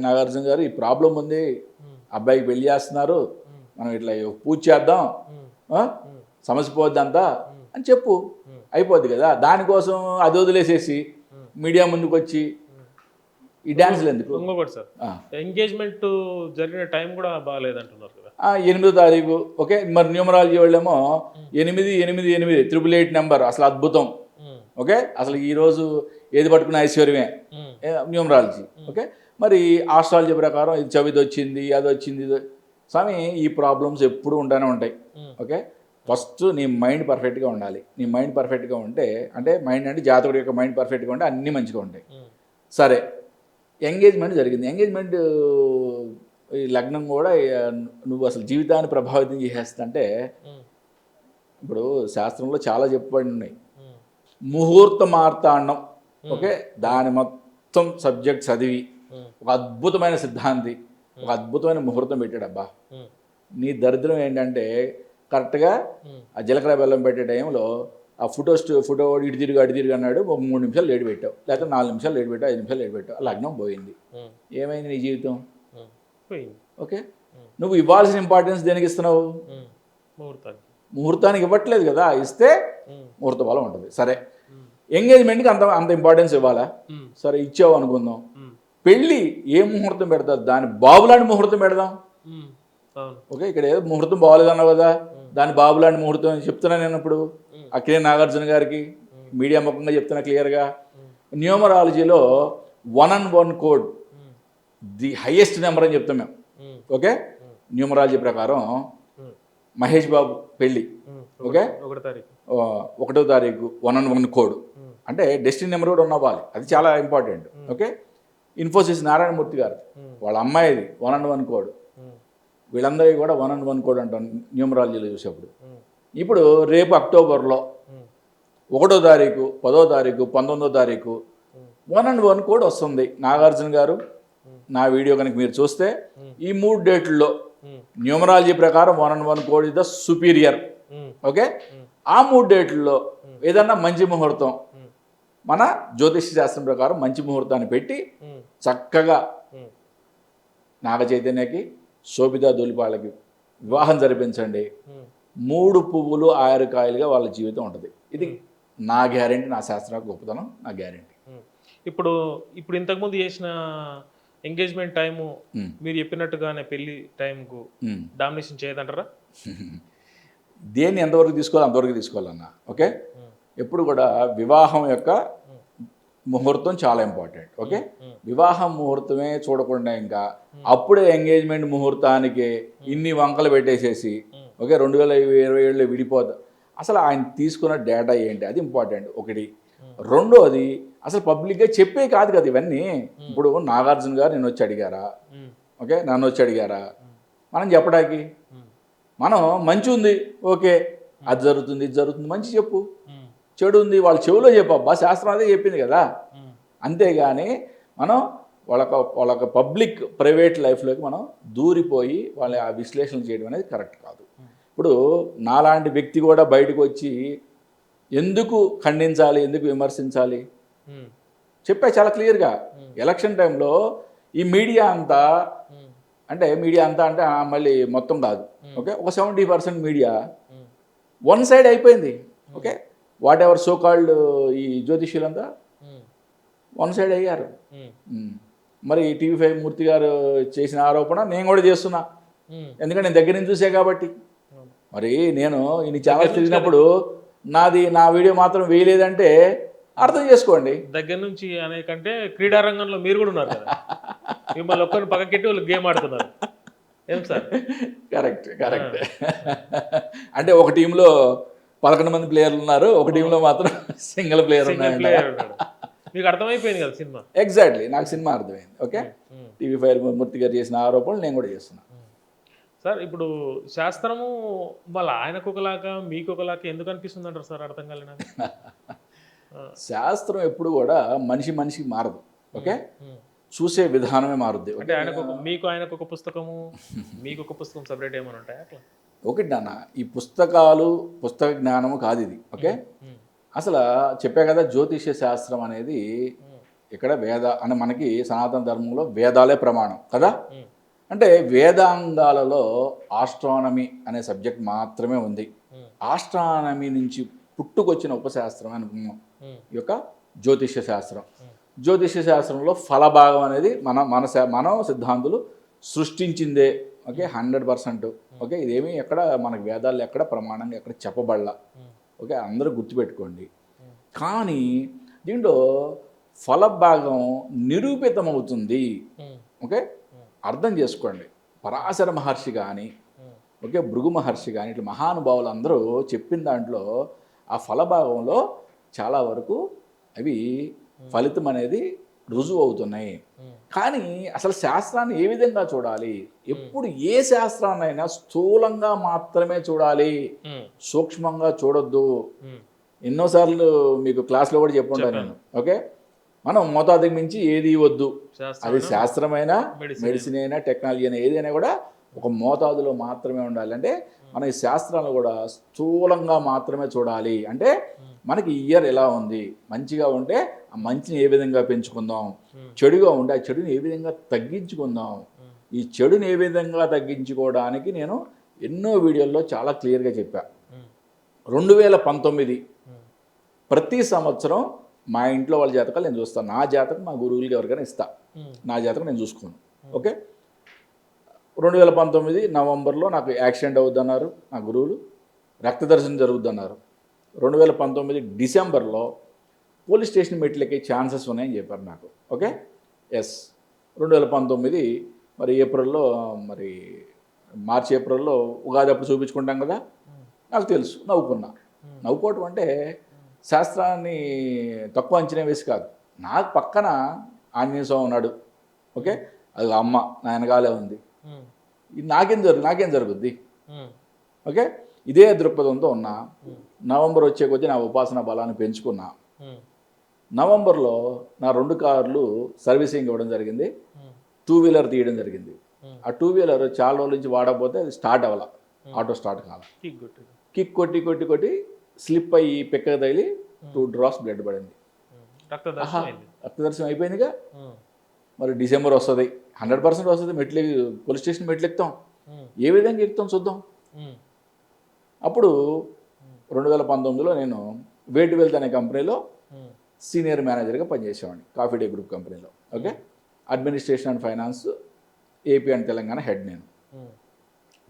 నాగార్జున గారు ఈ ప్రాబ్లం ఉంది, అబ్బాయికి పెళ్లి చేస్తున్నారు, మనం ఇట్లా పూజ చేద్దాం, సమస్య పోద్ది అంతా అని చెప్పు, అయిపోద్ది కదా. దానికోసం అది వదిలేసేసి మీడియా ముందుకు వచ్చి ఈ డ్యాన్స్లు ఎందుకు? ఎంగేజ్మెంట్ జరిగిన టైం కూడా బాగాలేదంటున్నారు కదా, 8వ తారీఖు. ఓకే, మరి న్యూమరాలజీ వాళ్ళేమో 888 888 నెంబర్ అసలు అద్భుతం. ఓకే, అసలు ఈరోజు ఏది పట్టుకున్న ఐశ్వర్యమే న్యూమరాలజీ. ఓకే, మరి ఆస్ట్రాలజీ ప్రకారం ఇది చవితి వచ్చింది, అది వచ్చింది. స్వామి, ఈ ప్రాబ్లమ్స్ ఎప్పుడు ఉంటానే ఉంటాయి. ఓకే, ఫస్ట్ నీ మైండ్ పర్ఫెక్ట్గా ఉండాలి. నీ మైండ్ పర్ఫెక్ట్గా ఉంటే, అంటే మైండ్ అంటే జాతకుడి యొక్క మైండ్ పర్ఫెక్ట్గా ఉంటే అన్నీ మంచిగా ఉంటాయి. సరే, ఎంగేజ్మెంట్ జరిగింది. ఎంగేజ్మెంట్ ఈ లగ్నం కూడా నువ్వు అసలు జీవితాన్ని ప్రభావితం చేసేస్తుంటే, ఇప్పుడు శాస్త్రంలో చాలా చెప్పబడి ఉన్నాయి. ముహూర్త మార్తాండం. ఓకే, దాని మొత్తం సబ్జెక్ట్ చదివి ఒక అద్భుతమైన సిద్ధాంతి ఒక అద్భుతమైన ముహూర్తం పెట్టాడు. అబ్బా, నీ దరిద్రం ఏంటంటే కరెక్ట్గా ఆ జీలకర్ర బెల్లం పెట్టే టైంలో ఆ ఫోటో ఇటు తిరిగి అటు తిరిగి అన్నాడు, ఒక 3 నిమిషాలు లేట్ పెట్టావు, లేకపోతే 4 నిమిషాలు లేట్ పెట్టావు, 5 నిమిషాలు లేట్ పెట్టావు, లగ్నం పోయింది. ఏమైంది నీ జీవితం? ఓకే, నువ్వు ఇవ్వాల్సిన ఇంపార్టెన్స్ దేనికి ఇస్తున్నావు? ముహూర్తానికి ఇవ్వట్లేదు కదా, ఇస్తే ముహూర్త బలం ఉంటుంది. సరే, ఎంగేజ్మెంట్కి అంత ఇంపార్టెన్స్ ఇవ్వాలా? సరే, ఇచ్చావు అనుకుందాం. పెళ్ళి ఏ ముహూర్తం పెడతారు? దాని బాబులాంటి ముహూర్తం పెడదాం. ఓకే, ఇక్కడ ఏదో ముహూర్తం బాగోలేదన్నావు కదా, దాని బాబులాంటి ముహూర్తం అని చెప్తున్నా నేను. ఇప్పుడు అక్కినే నాగార్జున గారికి మీడియా ముఖంగా చెప్తున్నా క్లియర్గా. న్యూమరాలజీలో 1-on-1 code the highest number అని చెప్తాం మేము. ఓకే, న్యూమరాలజీ ప్రకారం మహేష్ బాబు పెళ్ళి ఓకే 1వ తారీఖు 1-on-1 కోడ్ అంటే డెస్టినీ నెంబర్ కూడా ఉన్నవ్వాలి, అది చాలా ఇంపార్టెంట్. ఓకే, ఇన్ఫోసిస్ నారాయణమూర్తి గారు వాళ్ళ అమ్మాయిది 1-on-1 కోడ్. వీళ్ళందరికీ కూడా 1-on-1 కోడ్ అంటాం న్యూమరాలజీలో చూసేప్పుడు. ఇప్పుడు రేపు అక్టోబర్లో 1వ తారీఖు 10వ తారీఖు 19వ తారీఖు 1-on-1 కూడా వస్తుంది. నాగార్జున గారు నా వీడియో కనుక మీరు చూస్తే ఈ 3 డేట్లలో న్యూమరాలజీ ప్రకారం 1-on-1 code is the superior. Okay, ఆ 3 డేట్లలో ఏదన్నా మంచి ముహూర్తం మన జ్యోతిష శాస్త్రం ప్రకారం మంచి ముహూర్తాన్ని పెట్టి చక్కగా నాగ చైతన్యకి శోభితా దూలిపాళ్ళకి వివాహం జరిపించండి. 3 పువ్వులు 6 కాయలుగా వాళ్ళ జీవితం ఉంటుంది. ఇది నా గ్యారెంటీ, నా శాస్త్ర గొప్పతనం, నా గ్యారెంటీ. ఇప్పుడు ఇప్పుడు ఇంతకుముందు చేసిన ఎంగేజ్మెంట్ టైము మీరు చెప్పినట్టుగానే పెళ్లి టైంకు డామినేషన్ చేయదంటారా? దేన్ని ఎంతవరకు తీసుకోవాలి అంతవరకు తీసుకోవాలన్న. ఓకే, ఎప్పుడు కూడా వివాహం యొక్క ముహూర్తం చాలా ఇంపార్టెంట్. ఓకే, వివాహం ముహూర్తమే చూడకుండా ఇంకా అప్పుడే ఎంగేజ్మెంట్ ముహూర్తానికి ఇన్ని వంకలు పెట్టేసేసి ఓకే 2027లో విడిపోతా. అసలు ఆయన తీసుకున్న డేటా ఏంటి, అది ఇంపార్టెంట్ ఒకటి. రెండోది అసలు పబ్లిక్గా చెప్పే కాదు కదా ఇవన్నీ. ఇప్పుడు నాగార్జున గారు నేను వచ్చి అడిగారా, ఓకే నన్ను వచ్చి అడిగారా మనం చెప్పడానికి? మనం మంచి ఉంది ఓకే అది జరుగుతుంది ఇది జరుగుతుంది మంచి చెప్పు, చెడు ఉంది వాళ్ళ చెవిలో చెప్పబ్బా, శాస్త్రం అదే చెప్పింది కదా. అంతేగాని మనం వాళ్ళ పబ్లిక్ ప్రైవేట్ లైఫ్లోకి మనం దూరిపోయి వాళ్ళ ఆ విశ్లేషణ చేయడం అనేది కరెక్ట్ కాదు. ఇప్పుడు నాలాంటి వ్యక్తి కూడా బయటకు వచ్చి ఎందుకు ఖండించాలి, ఎందుకు విమర్శించాలి చెప్పా చాలా క్లియర్గా. ఎలక్షన్ టైంలో ఈ మీడియా అంతా అంటే మళ్ళీ మొత్తం కాదు ఓకే, ఒక 70% మీడియా వన్ సైడ్ అయిపోయింది. Okay, what ever so called ఈ జ్యోతిష్యులంతా వన్ సైడ్ అయ్యారు. మరి TV5 మూర్తి గారు చేసిన ఆరోపణ నేను కూడా చేస్తున్నా, ఎందుకంటే నేను దగ్గర నుంచి చూసే కాబట్టి. మరి నేను ఇన్ని ఛానల్స్ తిరిగినప్పుడు నా వీడియో మాత్రం వేయలేదంటే అర్థం చేసుకోండి. దగ్గర నుంచి అనే కంటే క్రీడా రంగంలో మీరు కూడా ఉన్నారు కదా, మిమ్మల్ని ఒక్కరిని పక్కకెట్టి వాళ్ళు గేమ్ ఆడుతున్నారు ఏం సార్? కరెక్ట్. అంటే ఒక టీంలో 11 మంది ప్లేయర్లు ఉన్నారు, ఒక టీంలో మాత్రం సింగిల్ ప్లేయర్ ఉన్నాడు. మీకు అర్థమైపోయింది కదా సినిమా? ఎగ్జాక్ట్లీ, నాకు సినిమా అర్థమైంది. ఓకే, TV5 మూర్తి గారు చేసిన ఆరోపణలు నేను కూడా చేస్తున్నా. సార్ ఇప్పుడు శాస్త్రము వాళ్ళ ఆయనకు ఒకలాగా మీకు ఒకలాగా ఎందుకు అనిపిస్తుంది అంటారు సార్? అర్థం కాలేదు. శాస్త్రం ఎప్పుడు కూడా మనిషికి మారదు. ఓకే, చూసే విధానమే మారుద్ది. అంటే ఆయనకు ఒక పుస్తకము మీకు ఒక పుస్తకం సపరేట్ ఏమైనా ఉంటాయి అట్లా? ఒకటి నాన్న, ఈ పుస్తక జ్ఞానము కాదు ఇది. ఓకే, అసలు చెప్పే కదా జ్యోతిష్య శాస్త్రం అనేది ఇక్కడ అని మనకి సనాతన ధర్మంలో వేదాలే ప్రమాణం కదా. అంటే వేదాంగాలలో ఆస్ట్రానమీ అనే సబ్జెక్ట్ మాత్రమే ఉంది. ఆస్ట్రానమీ నుంచి పుట్టుకొచ్చిన ఉపశాస్త్రం అనుకున్నాం ఈ యొక్క జ్యోతిష్య శాస్త్రం. జ్యోతిష్య శాస్త్రంలో ఫలభాగం అనేది మన సిద్ధాంతులు సృష్టించిందే. ఓకే, 100%. ఓకే, ఇదేమీ ఎక్కడ మనకు వేదాల్లో ఎక్కడ ప్రమాణంగా ఎక్కడ చెప్పబడలా. ఓకే, అందరూ గుర్తుపెట్టుకోండి. కానీ దీంట్లో ఫలభాగం నిరూపితమవుతుంది. ఓకే, అర్థం చేసుకోండి. పరాశర మహర్షి కానీ ఓకే భృగు మహర్షి కానీ ఇట్లా మహానుభావులు అందరూ చెప్పిన దాంట్లో ఆ ఫలభాగంలో చాలా వరకు అవి ఫలితం అనేది రుజువు అవుతున్నాయి. కానీ అసలు శాస్త్రాన్ని ఏ విధంగా చూడాలి? ఎప్పుడు ఏ శాస్త్రాన్నైనా స్థూలంగా మాత్రమే చూడాలి, సూక్ష్మంగా చూడొద్దు. ఎన్నోసార్లు మీకు క్లాస్లో కూడా చెప్పుంటాను నేను. ఓకే, మనం మోతాదుకు మించి ఏది వద్దు. అది శాస్త్రమైనా మెడిసిన్ అయినా టెక్నాలజీ అయినా ఏదైనా కూడా ఒక మోతాదులో మాత్రమే ఉండాలి. అంటే మన ఈ శాస్త్రాలను కూడా స్థూలంగా మాత్రమే చూడాలి. అంటే మనకి ఇయర్ ఎలా ఉంది, మంచిగా ఉంటే ఆ మంచిని ఏ విధంగా పెంచుకుందాం, చెడుగా ఉంటే ఆ చెడుని ఏ విధంగా తగ్గించుకుందాం. ఈ చెడుని ఏ విధంగా తగ్గించుకోవడానికి నేను ఎన్నో వీడియోల్లో చాలా క్లియర్గా చెప్పా. 2019 ప్రతి సంవత్సరం మా ఇంట్లో వాళ్ళ జాతకాలు నేను చూస్తాను. నా జాతకం మా గురువులకి ఎవరికైనా ఇస్తా, నా జాతకం నేను చూసుకోను. ఓకే, 2019 నవంబర్లో నాకు యాక్సిడెంట్ అవుద్దన్నారు నా గురువులు, రక్తదర్శనం జరుగుద్దన్నారు. 2019 డిసెంబర్లో పోలీస్ స్టేషన్ మెట్లకి ఛాన్సెస్ ఉన్నాయని చెప్పారు నాకు. ఓకే, ఎస్ 2019 మరి ఏప్రిల్లో మరి మార్చి ఏప్రిల్లో ఉగాది అప్పుడు చూపించుకుంటాం కదా, నాకు తెలుసు. నవ్వుకోవటం అంటే శాస్త్రాన్ని తక్కువ అంచనా వేసి కాదు. నాకు పక్కన ఆంజనేయ స్వామి ఉన్నాడు. ఓకే, అది అమ్మ నా వెనకాలే ఉంది. ఇది నాకేం జరుగుద్ది? ఓకే, ఇదే దృక్పథంతో ఉన్నా. నవంబర్ వచ్చే కొద్దీ నా ఉపాసన బలాన్ని పెంచుకున్నా. నవంబర్లో నా 2 కార్లు సర్వీసింగ్ ఇవ్వడం జరిగింది. ఉమ్, 2 వీలర్ తీయడం జరిగింది. ఉమ్, ఆ 2 వీలర్ చాలా రోజుల నుంచి వాడకపోతే అది స్టార్ట్ అవ్వాల, ఆటో స్టార్ట్ కావాలి. కిక్ కొట్టు. కిక్ కొట్టి కొట్టి కొట్టి స్లిప్ అయ్యి పిక్క తగిలి 2 డ్రాప్స్ బ్లడ్ పడింది. రక్త ఆహా, దర్శనం అయింది. రక్తదర్శనం అయిపోయిందిగా. ఉమ్, మరి డిసెంబర్ వస్తుంది, 100% వస్తుంది. పోలీస్ స్టేషన్ మెట్లు ఎక్కుతాం, ఉమ్, ఏ విధంగా ఎక్కుతాం చూద్దాం. ఉమ్, అప్పుడు 2019లో నేను వేట్ వెల్త్ అనే కంపెనీలో ఉమ్, సీనియర్ మేనేజర్గా పనిచేసేవాడిని, కాఫీ డే గ్రూప్ కంపెనీలో. Okay, administration and finance AP and Telangana head నేను. ఉమ్,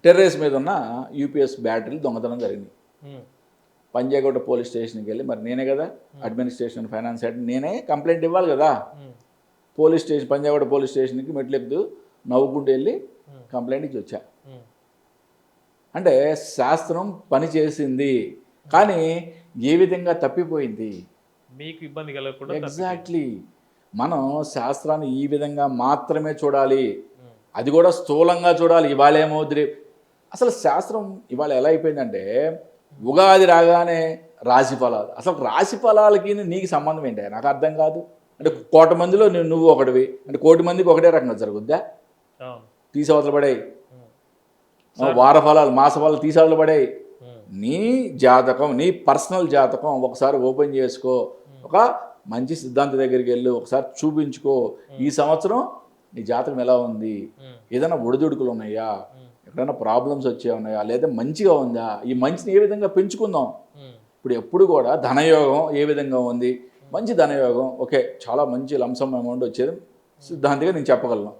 టెర్రస్ మీద ఉన్న యూపీఎస్ బ్యాటరీలు దొంగతనం జరిగింది. ఉమ్, పంజాగుట్ట పోలీస్ స్టేషన్కి వెళ్ళి, మరి నేనే కదా అడ్మినిస్ట్రేషన్ అండ్ ఫైనాన్స్ హెడ్, నేనే కంప్లైంట్ ఇవ్వాలి కదా. ఉమ్, పోలీస్ స్టేషన్, పంజాగుట్ట పోలీస్ స్టేషన్కి మెట్లు ఎక్కుతూ నవ్వుకుంటూ వెళ్ళి కంప్లైంట్ ఇచ్చి వచ్చా. ఉమ్, అంటే శాస్త్రం పని చేసింది, కానీ ఏ విధంగా తప్పిపోయింది. మీకు ఇబ్బంది కలగకుండా ఎగ్జాక్ట్లీ. మనం శాస్త్రాన్ని ఈ విధంగా మాత్రమే చూడాలి, ఉమ్, అది కూడా స్థూలంగా చూడాలి. ఇవాళ ఏమవుతుంది, అసలు శాస్త్రం ఇవాళ ఎలా అయిపోయిందంటే, ఉగాది రాగానే రాశి ఫలాలు. అసలు రాశి ఫలాలకి నీకు సంబంధం ఏంటి నాకు అర్థం కాదు. అంటే 1,00,00,000 మందిలో నువ్వు ఒకటివి, అంటే 1,00,00,000 మందికి ఒకటే రకంగా జరుగుద్దా? అవును. తీసవతలు పడాయి. ఉమ్, వార ఫలాలు, మాస ఫలాలు తీసవతలు పడాయి. ఉమ్, నీ జాతకం, నీ పర్సనల్ జాతకం ఒకసారి ఓపెన్ చేసుకో, ఒక మంచి సిద్ధాంత దగ్గరికి వెళ్ళు, ఒకసారి చూపించుకో. ఈ సంవత్సరం నీ జాతకం ఎలా ఉంది, ఉమ్, ఏదైనా ఒడిదుడుకులు ఉన్నాయా, ఉమ్, ఎక్కడైనా ప్రాబ్లమ్స్ వచ్చే ఉన్నాయా, లేదా మంచిగా ఉందా, ఈ మంచిని ఏ విధంగా పెంచుకుందాం. ఉమ్, ఇప్పుడు ఎప్పుడు కూడా ధనయోగం ఏ విధంగా ఉంది, మంచి ధనయోగం, ఓకే, చాలా మంచి లంసమ్ అమౌంట్ వచ్చేది సిద్ధాంతిగా నేను చెప్పగలను.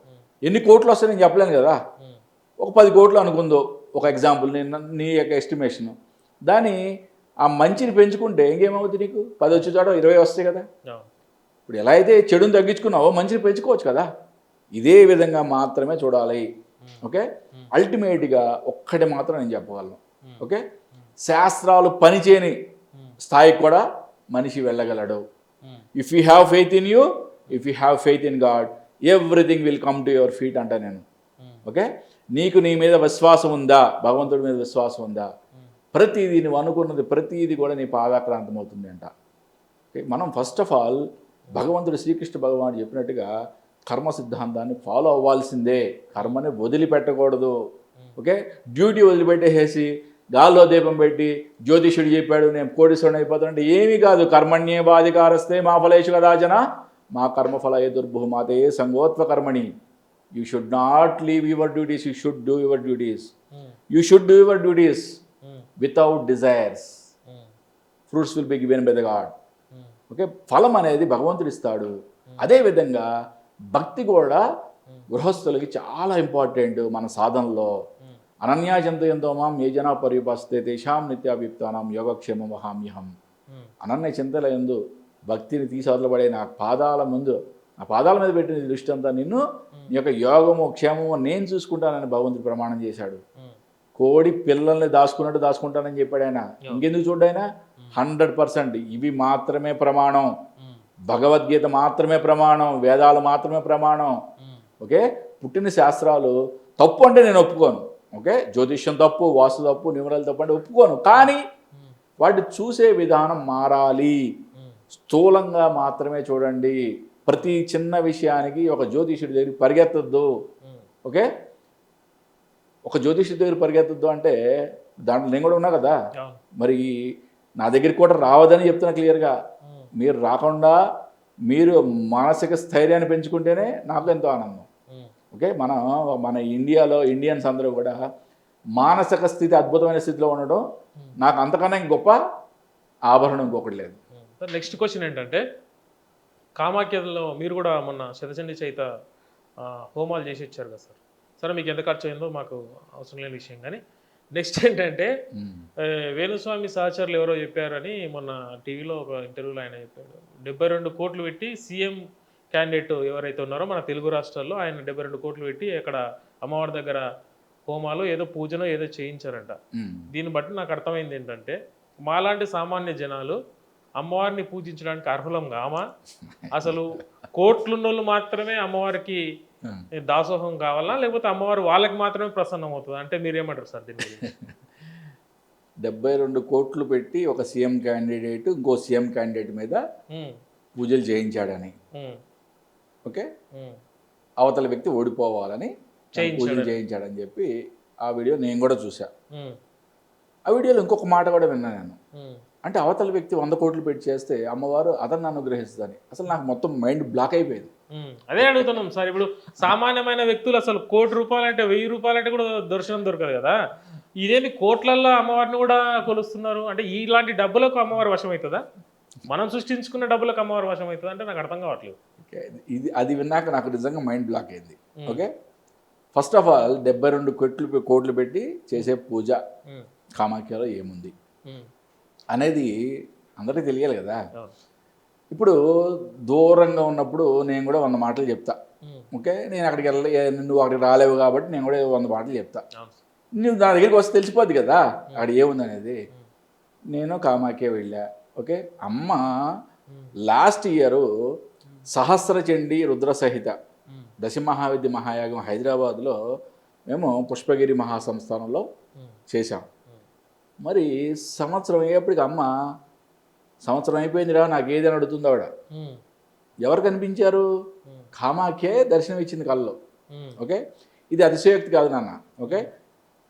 ఎన్ని కోట్లు వస్తాయి నేను చెప్పలేను కదా. ఉమ్, ఒక 10 కోట్లు అనుకుందో, ఒక ఎగ్జాంపుల్, నేను నీ యొక్క ఎస్టిమేషన్. దాన్ని ఆ మంచిని పెంచుకుంటే ఇంకేమవుతుంది, నీకు 10 వచ్చే చోట 20 వస్తాయి కదా. అవును. ఇప్పుడు ఎలా అయితే చెడుని తగ్గించుకున్నావో మంచిని పెంచుకోవచ్చు కదా. ఇదే విధంగా మాత్రమే చూడాలి. ఓకే, అల్టిమేట్గా ఒక్కటి మాత్రం నేను చెప్పగలను. ఓకే, శాస్త్రాలు పనిచేయని స్థాయికి కూడా మనిషి వెళ్ళగలడు. Um, if you have faith in you, if you have faith in God, everything will come to your feet అంట నేను. ఓకే, నీకు నీ మీద విశ్వాసం ఉందా, భగవంతుడి మీద విశ్వాసం ఉందా, ప్రతిదీ నువ్వు అనుకున్నది ప్రతిదీ కూడా నీ పాదాక్రాంతం అవుతుంది అంట. ఓకే, మనం ఫస్ట్ ఆఫ్ ఆల్ భగవంతుడు శ్రీకృష్ణ భగవానుడు చెప్పినట్టుగా కర్మ సిద్ధాంతాన్ని ఫాలో అవ్వాల్సిందే, కర్మని వదిలిపెట్టకూడదు. ఓకే, డ్యూటీ వదిలిపెట్టేసి గాల్లో దీపం పెట్టి జ్యోతిషుడు చెప్పాడు నేను కోటీశ్వరుని అయిపోతానంటే ఏమీ కాదు. కర్మణ్యేవాధికారస్తే మా ఫలేషు కదాచన మా కర్మఫల ఏ దుర్భూమాతే సంగోత్వ కర్మణి. You should not leave your duties, you should do your duties. You should do your duties without desires. Fruits will be given by the God. Okay, ఫలం అనేది భగవంతుడు ఇస్తాడు. అదేవిధంగా భక్తి కూడా గృహస్థులకి చాలా ఇంపార్టెంట్ మన సాధనలో. అనన్యాచింతయంతో మాం ఏ జనా పర్యుపాస్తే తేషాం నిత్యాభియుక్తానాం యోగక్షేమం వహామ్యహం. అనన్య చింతల యందు భక్తిని తీసవదలబడే నా పాదాల ముందు, నా పాదాల మీద పెట్టిన దృష్టి అంతా నిన్ను, నీ యొక్క యోగము క్షేమము నేను చూసుకుంటానని భగవంతుడు ప్రమాణం చేశాడు. కోడి పిల్లల్ని దాచుకున్నట్టు దాచుకుంటానని చెప్పాడు ఆయన. ఇంకెందుకు చూడ్డాయన? 100% ఇవి మాత్రమే ప్రమాణం, భగవద్గీత మాత్రమే ప్రమాణం, వేదాలు మాత్రమే ప్రమాణం. ఓకే, పుట్టిన శాస్త్రాలు తప్పు అంటే నేను ఒప్పుకోను. ఓకే, జ్యోతిష్యం తప్పు, వాస్తు తప్పు, న్యూమరాలు తప్పు అంటే ఒప్పుకోను. కానీ వాటిని చూసే విధానం మారాలి. స్థూలంగా మాత్రమే చూడండి. ప్రతి చిన్న విషయానికి ఒక జ్యోతిష్యుడి దగ్గర పరిగెత్తద్దు. ఓకే, ఒక జ్యోతిష్యుడి దగ్గర పరిగెత్తద్దు అంటే దాంట్లో నేను కూడా ఉన్నా కదా. మరి నా దగ్గరికి కూడా రావద్దని చెప్తున్నా క్లియర్గా. మీరు రాకుండా మీరు మానసిక స్థైర్యాన్ని పెంచుకుంటేనే నాకు ఎంతో ఆనందం. ఓకే, మన ఇండియాలో ఇండియన్స్ అందరూ కూడా మానసిక స్థితి అద్భుతమైన స్థితిలో ఉండడం నాకు అంతకన్నా గొప్ప ఆభరణం ఇంకొకటి లేదు. నెక్స్ట్ క్వశ్చన్ ఏంటంటే, కామాఖ్యలో మీరు కూడా మొన్న శతచండీ చైత హోమాలు చేసి ఇచ్చారు కదా సార్. సరే మీకు ఎంత ఖర్చు అయిందో మాకు అవసరం లేని విషయం. కానీ నెక్స్ట్ ఏంటంటే, వేణుస్వామి సహచరులు ఎవరో చెప్పారని మొన్న టీవీలో ఒక ఇంటర్వ్యూలో ఆయన చెప్పాడు. 72 కోట్లు పెట్టి సీఎం క్యాండిడేట్ ఎవరైతే ఉన్నారో మన తెలుగు రాష్ట్రాల్లో ఆయన 72 కోట్లు పెట్టి అక్కడ అమ్మవారి దగ్గర హోమాలు ఏదో పూజనో ఏదో చేయించారంట. దీన్ని బట్టి నాకు అర్థమైంది ఏంటంటే, మాలాంటి సామాన్య జనాలు అమ్మవారిని పూజించడానికి అర్హులం కామా? అసలు కోట్లున్నోళ్ళు మాత్రమే అమ్మవారికి దాసోహం కావాలా, లేకపోతే అమ్మవారు వాళ్ళకి మాత్రమే ప్రసన్నం అవుతుంది? అంటే మీరేమంటారు సార్ దీని గురించి? 72 కోట్లు పెట్టి ఒక సీఎం క్యాండిడేట్ ఇంకో సీఎం క్యాండిడేట్ మీద పూజలు చేయించాడని, ఉమ్, ఓకే, ఉమ్, అవతల వ్యక్తి ఓడిపోవాలని పూజలు చేయించాడని చెప్పి ఆ వీడియో నేను కూడా చూసా. ఉమ్, ఆ వీడియోలో ఇంకొక మాట కూడా విన్నా నేను. ఉమ్, అంటే అవతల వ్యక్తి 100 కోట్లు పెట్టి చేస్తే అమ్మవారు అతన్ని అనుగ్రహిస్తుందని. అసలు నాకు మొత్తం మైండ్ బ్లాక్ అయిపోయింది. అదే అడుగుతున్నాం సార్. ఇప్పుడు సామాన్యమైన వ్యక్తులు అసలు ₹1,00,00,000 అంటే ₹1000 అంటే కూడా దర్శనం దొరకదు కదా. ఇదేంటి కోట్లల్లో అమ్మవారిని కూడా కొలుస్తున్నారు అంటే ఇలాంటి డబ్బులకు అమ్మవారి వశం అవుతుందా? మనం సృష్టించుకున్న డబ్బులకు అమ్మవారి వశం అవుతుందా అంటే నాకు అర్థం కావట్లేదు. ఓకే, అది విన్నాక నాకు నిజంగా మైండ్ బ్లాక్ అయింది. ఓకే, ఫస్ట్ ఆఫ్ ఆల్ 72 కోట్లు పెట్టి చేసే పూజ ఉమ్, కామాఖ్యలో ఏముంది ఉమ్, అనేది అందరికీ తెలియాలి కదా. అవును. ఇప్పుడు దూరంగా ఉన్నప్పుడు నేను కూడా 100 మాటలు చెప్తా. ఉమ్, ఓకే, నేను అక్కడికి నువ్వు అక్కడికి రాలేవు కాబట్టి నేను కూడా 100 మాటలు చెప్తా. అవును. నువ్వు నా దగ్గరికి వస్తే తెలిసిపోద్ది కదా అక్కడ ఏముంది అనేది. నేను కామాఖ్య వెళ్ళా. ఓకే, అమ్మ లాస్ట్ ఇయర్ సహస్రచండీ రుద్ర సహిత దశమహావిద్య మహాయాగం హైదరాబాద్లో మేము పుష్పగిరి మహాసంస్థానంలో చేశాం. మరి సంవత్సరం అయ్యేప్పటికి అమ్మ సంవత్సరం అయిపోయిందిరా నాకు ఏదని అడుగుతుంది ఆవిడ. ఎవరు కనిపించారు? కామాఖ్యే దర్శనం ఇచ్చింది కళ్ళలో. ఓకే, ఇది అతిశయోక్తి కాదు నాన్న. ఓకే,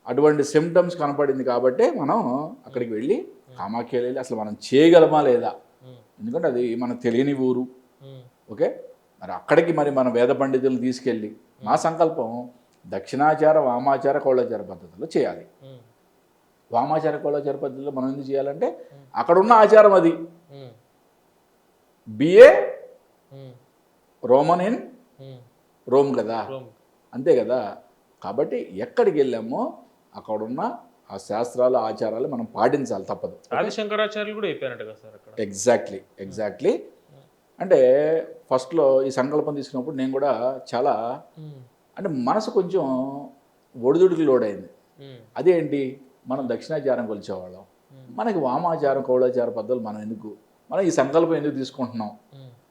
అటువంటి సిమ్టమ్స్ కనపడింది కాబట్టి మనం అక్కడికి వెళ్ళి కామాఖ్య వెళ్ళి అసలు మనం చేయగలమా లేదా, ఎందుకంటే అది మనకు తెలియని ఊరు. ఓకే, మరి అక్కడికి మరి మన వేద పండితులను తీసుకెళ్ళి మా సంకల్పం దక్షిణాచార వామాచార కౌళాచార పద్ధతిలో చేయాలి. వామాచార కౌళాచార పద్ధతిలో మనం ఎందుకు చేయాలంటే అక్కడున్న ఆచారం అది. బిఏ రోమన్ ఇన్ రోమ్ కదా, అంతే కదా. కాబట్టి ఎక్కడికి వెళ్ళామో అక్కడున్న ఆ శాస్త్రాలు ఆచారాలు మనం పాటించాలి, తప్పదు. ఆది శంకరాచార్యులు కూడా చెప్పారంట కదా సార్ అక్కడ. ఎగ్జాక్ట్లీ. అంటే ఫస్ట్లో ఈ సంకల్పం తీసుకున్నప్పుడు నేను కూడా చాలా అంటే మనసు కొంచెం ఒడిదుడికి లోడైంది. అదేంటి, మనం దక్షిణాచారం కొలిచేవాళ్ళం, మనకి వామాచారం కౌళాచార పద్ధతులు మనం ఎందుకు, మనం ఈ సంకల్పం ఎందుకు తీసుకుంటున్నాం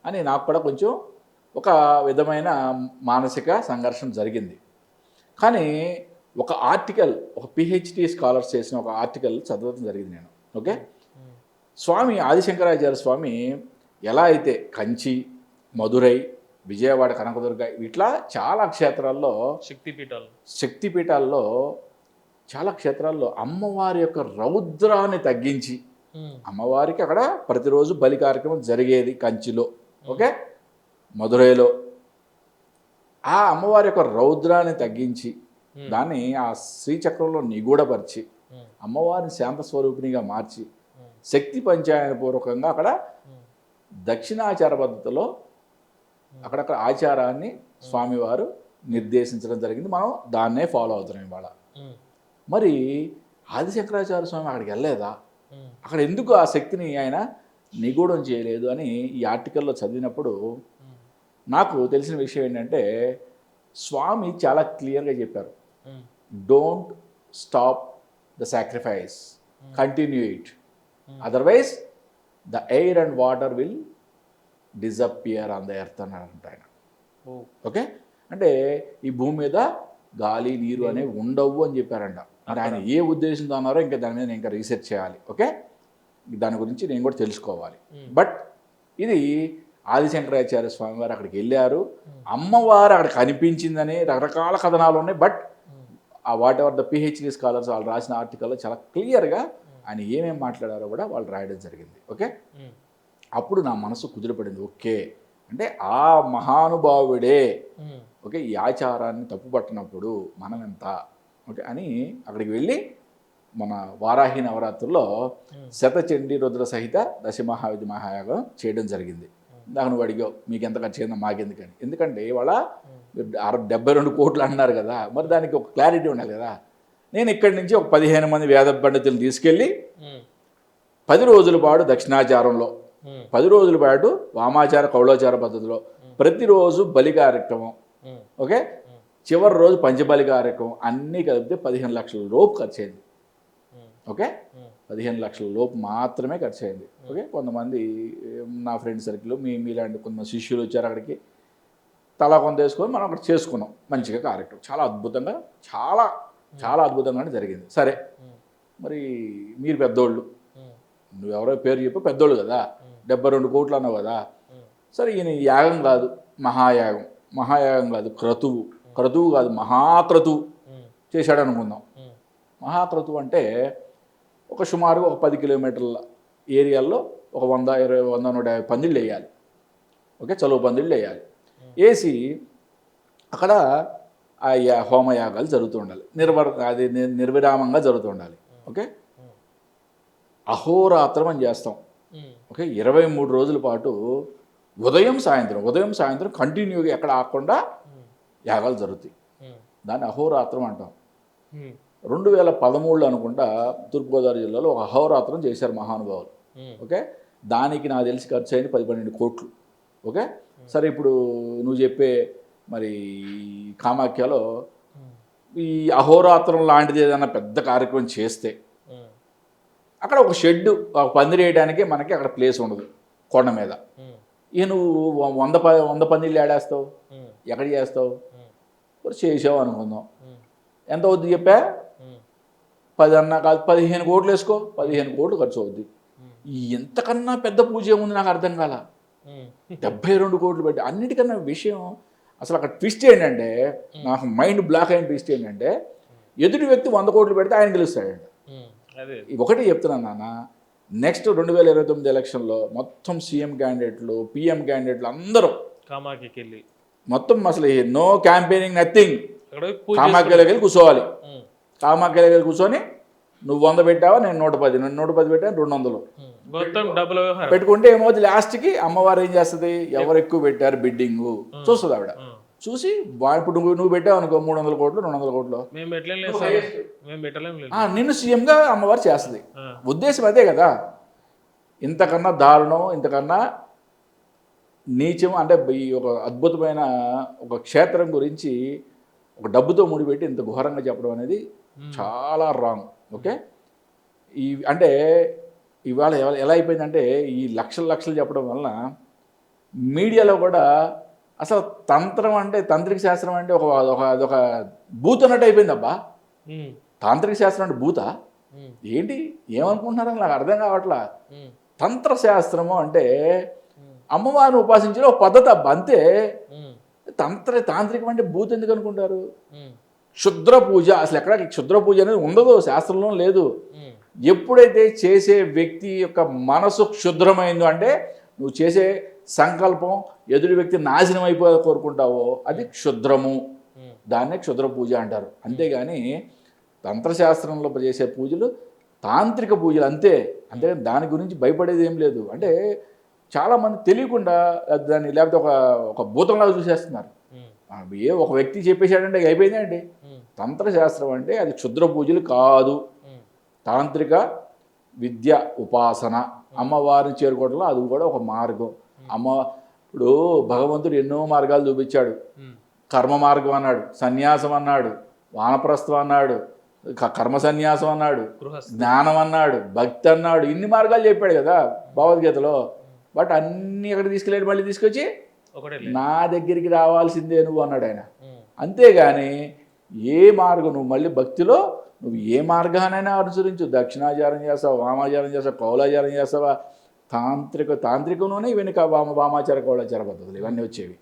అని నాకు కూడా కొంచెం ఒక విధమైన మానసిక సంఘర్షణ జరిగింది. కానీ ఒక ఆర్టికల్, ఒక పిహెచ్డి స్కాలర్స్ చేసిన ఒక ఆర్టికల్ చదవడం జరిగింది నేను. ఓకే, స్వామి ఆదిశంకరాచార్య స్వామి ఎలా అయితే కంచి, మధురై, విజయవాడ, కనకదుర్గ ఇట్లా చాలా క్షేత్రాల్లో శక్తిపీఠాల్లో చాలా క్షేత్రాల్లో అమ్మవారి యొక్క రౌద్రాన్ని తగ్గించి, అమ్మవారికి అక్కడ ప్రతిరోజు బలి కార్యక్రమం జరిగేది కంచిలో, ఓకే, మధురైలో. ఆ అమ్మవారి యొక్క రౌద్రాన్ని తగ్గించి దాన్ని ఆ శ్రీచక్రంలో నిగూఢపరిచి అమ్మవారిని శాంత స్వరూపిణిగా మార్చి శక్తి పంచాయన పూర్వకంగా అక్కడ దక్షిణాచార పద్ధతిలో అక్కడక్కడ ఆచారాన్ని స్వామివారు నిర్దేశించడం జరిగింది. మనం దాన్నే ఫాలో అవుతున్నాం ఇవాళ. మరి ఆదిశంకరాచార్య స్వామి అక్కడికి వెళ్ళలేదా, అక్కడ ఎందుకు ఆ శక్తిని ఆయన నిగూఢం చేయలేదు అని ఈ ఆర్టికల్లో చదివినప్పుడు నాకు తెలిసిన విషయం ఏంటంటే స్వామి చాలా క్లియర్గా చెప్పారు, don't stop the sacrifice, continue it, otherwise the air and water will disappear on the earth అన్నారంట ఆయన. ఓకే, అంటే ఈ భూమి మీద గాలి నీరు అనేవి ఉండవు అని చెప్పారంట. మరి ఆయన ఏ ఉద్దేశంతో అన్నారో ఇంకా దాని మీద నేను ఇంకా రీసెర్చ్ చేయాలి. ఓకే, దాని గురించి నేను కూడా తెలుసుకోవాలి. బట్ ఇది ఆదిశంకరాచార్య స్వామి వారు అక్కడికి వెళ్ళారు, అమ్మవారు అక్కడ కనిపించిందని రకరకాల కథనాలు ఉన్నాయి. బట్ ఆ what ever the PhD scholars వాళ్ళు రాసిన ఆర్టికల్లో చాలా క్లియర్గా ఆయన ఏమేమి మాట్లాడారో కూడా వాళ్ళు రాయడం జరిగింది. ఓకే, అప్పుడు నా మనసు కుదిరిపడింది. ఓకే, అంటే ఆ మహానుభావుడే ఓకే ఈ ఆచారాన్ని తప్పుపట్టినప్పుడు మనం ఎంత ఓకే అని అక్కడికి వెళ్ళి మన వారాహి నవరాత్రుల్లో శతచండీ రుద్ర సహిత దశమహావిద్య మహాయాగం చేయడం జరిగింది. దాని నువ్వు అడిగావు మీకు ఎంత ఖర్చు అయిందో మాకెందుకని. ఎందుకంటే ఇవాళ 72 కోట్లు అన్నారు కదా, మరి దానికి ఒక క్లారిటీ ఉండాలి కదా. నేను ఇక్కడి నుంచి ఒక 15 మంది వేద పండితులను తీసుకెళ్ళి 10 రోజుల పాటు దక్షిణాచారంలో, 10 రోజుల పాటు వామాచార కౌళాచార పద్ధతిలో ప్రతిరోజు బలి కార్యక్రమం, ఓకే, చివరి రోజు పంచబలి కార్యక్రమం అన్నీ కలిపితే 15 లక్షల లోపు ఖర్చు అయింది. ఓకే, 15 లక్షల లోపు మాత్రమే ఖర్చు అయింది. ఓకే, కొంతమంది నా ఫ్రెండ్ సర్కిల్ మీలాంటి కొంతమంది శిష్యులు వచ్చారు, అక్కడికి తలా కొంత వేసుకొని మనం అక్కడ చేసుకున్నాం మంచిగా కార్యక్రమం. చాలా అద్భుతంగా చాలా అద్భుతంగానే జరిగింది. సరే, మరి మీరు పెద్దోళ్ళు, నువ్వెవరో పేరు చెప్పి పెద్దోళ్ళు కదా, 72 కోట్లు అన్నావు కదా, సరే ఈయన యాగం కాదు మహాయాగం, మహాయాగం కాదు క్రతువు, క్రతువు కాదు మహాక్రతువు చేశాడు అనుకుందాం. మహాక్రతువు అంటే ఒక సుమారుగా ఒక 10 కిలోమీటర్ల ఏరియాల్లో ఒక 100, 20, 100, 150 పందిళ్ళు వేయాలి. ఓకే, చలువ పందిళ్ళు వేయాలి. వేసి అక్కడ ఆ హోమయాగాలు జరుగుతూ ఉండాలి, నిర్విరామంగా జరుగుతూ ఉండాలి. ఓకే, అహోరాత్రం అని చేస్తాం. ఓకే, 23 రోజుల పాటు ఉదయం సాయంత్రం కంటిన్యూగా ఎక్కడ ఆగకుండా యాగాలు జరుగుతాయి. దాన్ని అహోరాత్రం అంటాం. 2013 అనుకుంటా తూర్పుగోదావరి జిల్లాలో ఒక అహోరాత్రం చేశారు మహానుభావులు. ఓకే, దానికి నాకు తెలిసి ఖర్చు అయింది 10-12 కోట్లు. ఓకే, సరే ఇప్పుడు నువ్వు చెప్పే మరి కామాఖ్యలో ఈ అహోరాత్రం లాంటిది ఏదైనా పెద్ద కార్యక్రమం చేస్తే అక్కడ ఒక షెడ్, ఒక పందిరి వేయడానికి మనకి అక్కడ ప్లేస్ ఉండదు కొండ మీద. ఇక నువ్వు 100 పందిళ్ళు ఏడేస్తావు, ఎక్కడ చేస్తావు? చేసావు అనుకుందాం, ఎంత అవుద్ది చెప్పా? 10 అన్నా కాదు 15 కోట్లు వేసుకో, 15 కోట్లు ఖర్చు అవుద్ది. ఎంతకన్నా పెద్ద పూజ ఏముంది నాకు అర్థం కాల. 72 కోట్లు పెట్టి అన్నిటికన్నా విషయం అసలు అక్కడ ట్విస్ట్ ఏంటంటే, నాకు మైండ్ బ్లాక్ అయిన ట్విస్ట్ ఏంటంటే, ఎదుటి వ్యక్తి 100 కోట్లు పెడితే ఆయన గెలుస్తాడంట. ఒకటి చెప్తున్నాను నాన్న, నెక్స్ట్ 2029 ఎలక్షన్లో మొత్తం సీఎం క్యాండిడేట్లు, పిఎం క్యాండిడేట్లు అందరూ కామాఖ్యకి వెళ్ళి మొత్తం అసలు నో క్యాంపెయినింగ్ నథింగ్, కామాఖ్యలోకి వెళ్ళి కూర్చోవాలి. కామాఖ్యలోకి వెళ్ళి కూర్చొని నువ్వు 100 పెట్టావా, నేను 110, నేను 110 పెట్టాను 200 మొత్తం డబ్బులు పెట్టుకుంటే ఏమవుతుంది, లాస్ట్కి అమ్మవారు ఏం చేస్తుంది, ఎవరు ఎక్కువ పెట్టారు బిడ్డింగ్ చూస్తుంది ఆవిడ. చూసి ఇప్పుడు నువ్వు పెట్టావు అనుకో 300 కోట్లు 200 కోట్లు నిన్ను సీఎంగా అమ్మవారు చేస్తుంది. ఉద్దేశం అదే కదా. ఇంతకన్నా దారుణం, ఇంతకన్నా నీచం అంటే ఈ ఒక అద్భుతమైన ఒక క్షేత్రం గురించి ఒక డబ్బుతో ముడిపెట్టి ఇంత ఘోరంగా చెప్పడం అనేది చాలా రాంగ్. ఓకే, ఈ అంటే ఇవాళ ఎలా అయిపోయిందంటే ఈ లక్షలు చెప్పడం వలన మీడియాలో కూడా అసలు తంత్రం అంటే, తాంత్రిక శాస్త్రం అంటే ఒక భూత అన్నట్టు అయిపోయింది. అబ్బా, తాంత్రిక శాస్త్రం అంటే భూత ఏంటి, ఏమనుకుంటున్నారని నాకు అర్థం కావట్లా. తంత్ర శాస్త్రము అంటే అమ్మవారిని ఉపాసించిన ఒక పద్ధతి అబ్బా, అంతే. తాంత్రికం అంటే భూత ఎందుకు అనుకుంటారు? క్షుద్ర పూజ, అసలు ఎక్కడ క్షుద్ర పూజ అనేది ఉండదు, శాస్త్రంలో లేదు. ఎప్పుడైతే చేసే వ్యక్తి యొక్క మనసు క్షుద్రమైందో అంటే నువ్వు చేసే సంకల్పం ఎదుటి వ్యక్తి నాశనం అయిపోయే కోరుకుంటావో అది క్షుద్రము, దాన్నే క్షుద్ర పూజ అంటారు. అంతేగాని తంత్రశాస్త్రంలో చేసే పూజలు తాంత్రిక పూజలు అంతే. అంతేగాని దాని గురించి భయపడేది ఏం లేదు. అంటే చాలామంది తెలియకుండా దాన్ని లేకపోతే ఒక భూతంలాగా చూసేస్తున్నారు. ఒక వ్యక్తి చెప్పేశాడంటే అయిపోయిందే అండి. తంత్రశాస్త్రం అంటే అది క్షుద్ర పూజలు కాదు, తాంత్రిక విద్య ఉపాసన, అమ్మవారిని చేరుకోవడంలో అది కూడా ఒక మార్గం. ఇప్పుడు భగవంతుడు ఎన్నో మార్గాలు చూపించాడు. కర్మ మార్గం అన్నాడు, సన్యాసం అన్నాడు, వానప్రస్థం అన్నాడు, కర్మ సన్యాసం అన్నాడు, జ్ఞానం అన్నాడు, భక్తి అన్నాడు, ఇన్ని మార్గాలు చెప్పాడు కదా భగవద్గీతలో. బట్ అన్నీ ఎక్కడ తీసుకెళ్ళాడు, మళ్ళీ తీసుకొచ్చి నా దగ్గరికి రావాల్సిందే నువ్వు అన్నాడు ఆయన. అంతేగాని ఏ మార్గం నువ్వు మళ్ళీ భక్తిలో నువ్వు ఏ మార్గానైనా అనుసరించు, దక్షిణాచారం చేస్తావా, వామాచారం చేస్తావా, కౌలాచారం చేస్తావా, తాంత్రికంలోనే ఇవన్నీ వామాచార కౌలాచార పద్ధతులు ఇవన్నీ వచ్చేవి.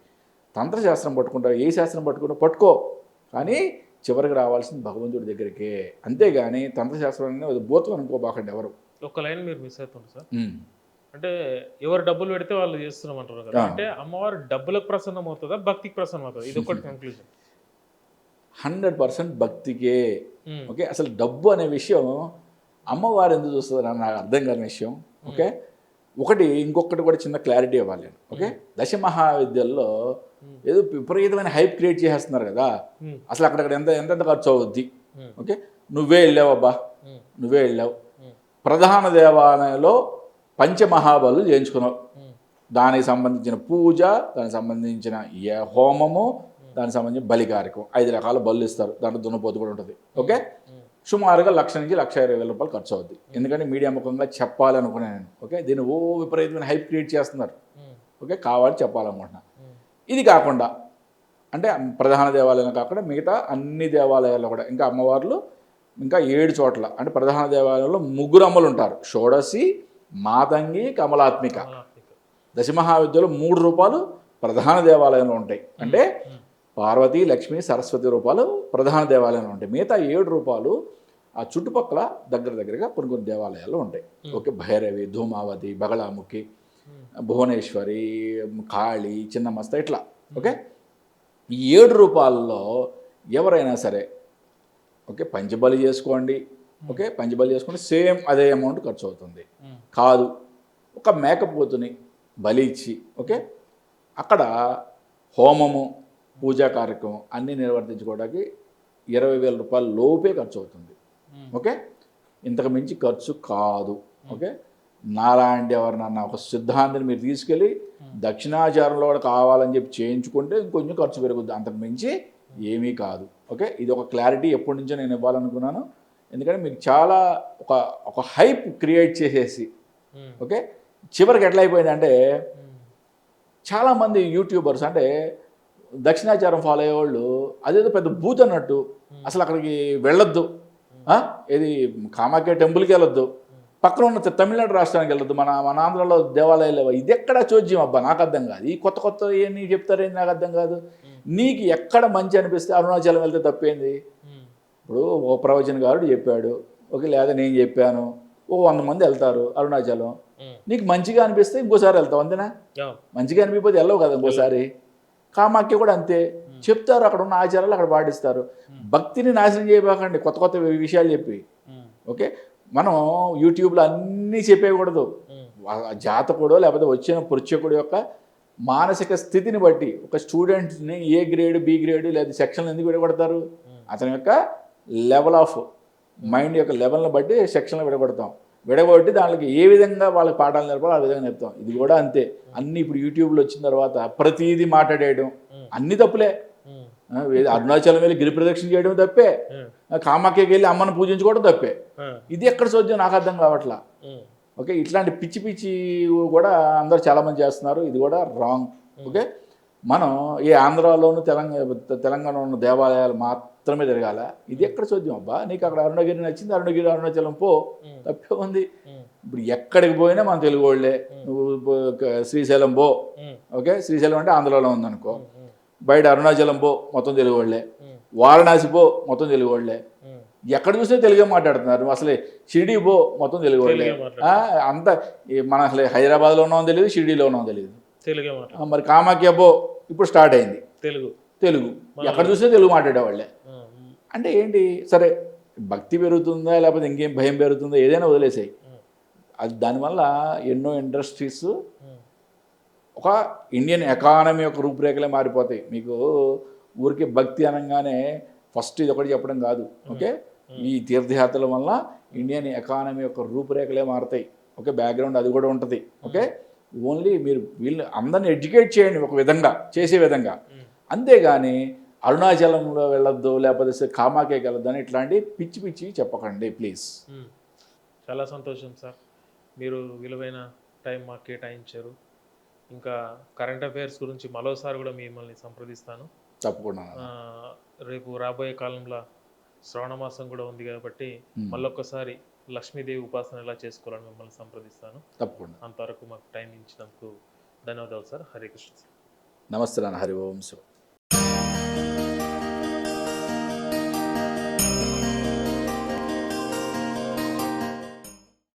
తంత్రశాస్త్రం పట్టుకుంటావు, ఏ శాస్త్రం పట్టుకుంటావు పట్టుకో, కానీ చివరికి రావాల్సింది భగవంతుడి దగ్గరికే. అంతేగాని తంత్రశాస్త్రం అనేది భూతం అనుకోబాకండి ఎవరు. ఒక లైన్ మీరు మిస్ అవుతుంది సార్. అంటే ఎవరు డబ్బులు పెడితే వాళ్ళు చేస్తున్నామంటారు కదా, అంటే అమ్మవారు డబ్బులకు ప్రసన్నం అవుతుందా, భక్తికి ప్రసన్నం అవుతుంది? ఇది ఒకటి కన్క్లూజన్. 100% భక్తికే. ఓకే, అసలు డబ్బు అనే విషయం అమ్మవారు ఎందుకు చూస్తుంది అని నాకు అర్థం కాని విషయం. ఓకే, ఇంకొకటి కూడా చిన్న క్లారిటీ ఇవ్వాలి నేను. ఓకే, దశ మహావిద్యల్లో ఏదో విపరీతమైన హైప్ క్రియేట్ చేసేస్తున్నారు కదా, అసలు అక్కడక్కడ ఎంత ఖర్చు అవుద్ది. ఓకే, నువ్వే వెళ్ళావు ప్రధాన దేవాలయంలో పంచమహాబలు చేయించుకున్నావు, దానికి సంబంధించిన పూజ, దానికి సంబంధించిన హోమము, దానికి సంబంధించిన బలి కార్యక్రమం, 5 రకాల బలు ఇస్తారు, దాంట్లో దున్నపోతు కూడా ఉంటుంది. ఓకే, సుమారుగా 1,00,000 నుంచి 1,20,000 రూపాయలు ఖర్చు అవుద్ది. ఎందుకంటే మీడియా ముఖంగా చెప్పాలనుకున్నాను నేను. ఓకే, దీన్ని విపరీతమైన హైప్ క్రియేట్ చేస్తున్నారు. ఓకే, కావాలి చెప్పాలనుకుంటున్నా. ఇది కాకుండా అంటే ప్రధాన దేవాలయం కాకుండా మిగతా అన్ని దేవాలయాల్లో కూడా ఇంకా అమ్మవార్లు ఇంకా 7 చోట్ల అంటే ప్రధాన దేవాలయంలో 3 అమ్మలు ఉంటారు, షోడశి, మాతంగి, కమలాత్మిక. దశమహావిద్యలో 3 రూపాలు ప్రధాన దేవాలయంలో ఉంటాయి. అంటే పార్వతి, లక్ష్మి, సరస్వతి రూపాలు ప్రధాన దేవాలయంలో ఉంటాయి. మిగతా 7 రూపాలు ఆ చుట్టుపక్కల దగ్గరగా కొన్ని దేవాలయాలు ఉంటాయి. ఓకే, భైరవి, ధూమావతి, బగళాముఖి, భువనేశ్వరి, కాళి, చిన్నమస్త, ఇట్లా. ఓకే, ఈ 7 రూపాయల్లో ఎవరైనా సరే ఓకే పంచబలి చేసుకోండి. ఓకే, పంచబలి చేసుకుంటే సేమ్ అదే అమౌంట్ ఖర్చు అవుతుంది. కాదు, ఒక మేకపోతుని బలి ఇచ్చి ఓకే అక్కడ హోమము, పూజా కార్యక్రమం అన్నీ నిర్వర్తించుకోవడానికి 20,000 రూపాయల లోపే ఖర్చు అవుతుంది. ఓకే, ఇంతకు మించి ఖర్చు కాదు. ఓకే, నాలాంటి ఎవరినన్నా ఒక సిద్ధాంతిని మీరు తీసుకెళ్ళి దక్షిణాచారంలో కూడా కావాలని చెప్పి చేయించుకుంటే ఇంకొంచెం ఖర్చు పెరుగుద్ది, అంతకు మించి ఏమీ కాదు. ఓకే, ఇది ఒక క్లారిటీ ఎప్పటి నుంచో నేను ఇవ్వాలనుకున్నాను. ఎందుకంటే మీకు చాలా ఒక హైప్ క్రియేట్ చేసేసి ఓకే చివరికి ఎట్లా అయిపోయిందంటే చాలామంది యూట్యూబర్స్ అంటే దక్షిణాచారం ఫాలో అయ్యేవాళ్ళు అదేదో పెద్ద బూత్ అన్నట్టు అసలు అక్కడికి వెళ్ళొద్దు, ఇది కామాఖ్య టెంపుల్కి వెళ్ళొద్దు, పక్కన ఉన్న తమిళనాడు రాష్ట్రానికి వెళ్ళొద్దు, మన ఆంధ్రలో దేవాలయాలు లేవా, ఇది ఎక్కడ చోద్యం అబ్బా, నాకు అర్థం కాదు. ఈ కొత్త ఏమి చెప్తారేంది నాకు అర్థం కాదు. నీకు ఎక్కడ మంచి అనిపిస్తే అరుణాచలం వెళ్తే తప్పేంది. ఇప్పుడు ఓ ప్రవచనకారుడు చెప్పాడు ఓకే, లేదా నేను చెప్పాను, 100 మంది వెళ్తారు అరుణాచలం, నీకు మంచిగా అనిపిస్తే ఇంకోసారి వెళ్తావు, అంతేనా? మంచిగా అనిపిపోతే వెళ్ళవు కదా ఇంకోసారి. కామాఖ్య కూడా అంతే, చెప్తారు, అక్కడ ఉన్న ఆచారాలు అక్కడ పాటిస్తారు. భక్తిని నాశనం చేయబాకండి కొత్త విషయాలు చెప్పి. ఓకే, మనం యూట్యూబ్లో అన్నీ చెప్పేయకూడదు. జాతకుడో లేకపోతే వచ్చిన పురుషకుడు యొక్క మానసిక స్థితిని బట్టి ఒక స్టూడెంట్ని ఏ గ్రేడ్, బి గ్రేడ్ లేదా సెక్షన్లు ఎందుకు విడగొడతారు? అతని యొక్క లెవెల్ ఆఫ్ మైండ్ యొక్క లెవెల్ని బట్టి సెక్షన్లు విడగొట్టి దానికి ఏ విధంగా వాళ్ళకి పాఠాలు నేర్పాలో ఆ విధంగా నేర్పుతాం. ఇది కూడా అంతే. అన్నీ ఇప్పుడు యూట్యూబ్లో వచ్చిన తర్వాత ప్రతిదీ మాట్లాడేయడం అన్ని తప్పులే. అరుణాచలం వెళ్ళి గిరి ప్రదక్షిణ చేయడం తప్పే, కామాఖ్యకి వెళ్ళి అమ్మను పూజించుకోవడం తప్పే. ఇది ఎక్కడ చూద్దాం నాకు అర్థం కావట్లా. ఓకే, ఇట్లాంటి పిచ్చి కూడా అందరూ చాలామంది చేస్తున్నారు, ఇది కూడా రాంగ్. ఓకే, మనం ఈ ఆంధ్రాలోను తెలంగాణలో ఉన్న దేవాలయాలు మాత్రమే తిరగాల, ఇది ఎక్కడ చూద్దాం అబ్బా. నీకు అక్కడ అరుణగిరి నచ్చింది, అరుణాచలం పో, తప్పే ఉంది. ఇప్పుడు ఎక్కడికి పోయినా మన తెలుగు వాళ్ళే. నువ్వు శ్రీశైలం పో, ఓకే, శ్రీశైలం అంటే ఆంధ్రాలో ఉందనుకో, బయట అరుణాచలం పో మొత్తం తెలుగు వాళ్ళే, వారణాసి పో మొత్తం తెలుగు వాళ్ళే, ఎక్కడ చూసినా తెలుగే మాట్లాడుతున్నారు. అసలు షిరిడి పో మొత్తం తెలుగు వాళ్ళే. అంతా మన అసలు హైదరాబాద్లో ఉన్నామో తెలియదు, షిరిడీలో ఉన్నామో తెలియదు. మరి కామాఖ్య పో ఇప్పుడు స్టార్ట్ అయింది తెలుగు, ఎక్కడ చూసినా తెలుగు మాట్లాడేవాళ్ళే. అంటే ఏంటి, సరే భక్తి పెరుగుతుందా లేకపోతే ఇంకేం భయం పెరుగుతుందా ఏదైనా వదిలేసాయి. అది దానివల్ల ఎన్నో ఇండస్ట్రీస్, ఒక ఇండియన్ ఎకానమీ యొక్క రూపురేఖలే మారిపోతాయి. మీకు ఊరికి భక్తి అనగానే ఫస్ట్ ఇది ఒకటి చెప్పడం కాదు. ఓకే, ఈ తీర్థయాత్రల వల్ల ఇండియన్ ఎకానమీ యొక్క రూపురేఖలే మారుతాయి. ఓకే, బ్యాక్గ్రౌండ్ అది కూడా ఉంటుంది. ఓకే, ఓన్లీ మీరు వీళ్ళు అందరిని ఎడ్యుకేట్ చేయండి ఒక విధంగా, చేసే విధంగా. అంతేగాని అరుణాచలంలో వెళ్ళొద్దు లేకపోతే కామాఖ్యకి వెళ్ళొద్దు అని ఇట్లాంటి పిచ్చి చెప్పకండి ప్లీజ్. చాలా సంతోషం సార్, మీరు విలువైన టైం మాకు కేటాయించారు. ఇంకా కరెంట్ అఫైర్స్ గురించి మరోసారి కూడా మిమ్మల్ని సంప్రదిస్తాను తప్పకుండా. రేపు రాబోయే కాలంలో శ్రావణ మాసం కూడా ఉంది కాబట్టి మళ్ళొక్కసారి లక్ష్మీదేవి ఉపాసన ఎలా చేసుకోవాలని మిమ్మల్ని సంప్రదిస్తాను తప్పకుండా. అంతవరకు మాకు టైం ఇచ్చినందుకు ధన్యవాదాలు సార్. హరే కృష్ణ సార్. నమస్తే నాన్న. హరి ఓం శివ.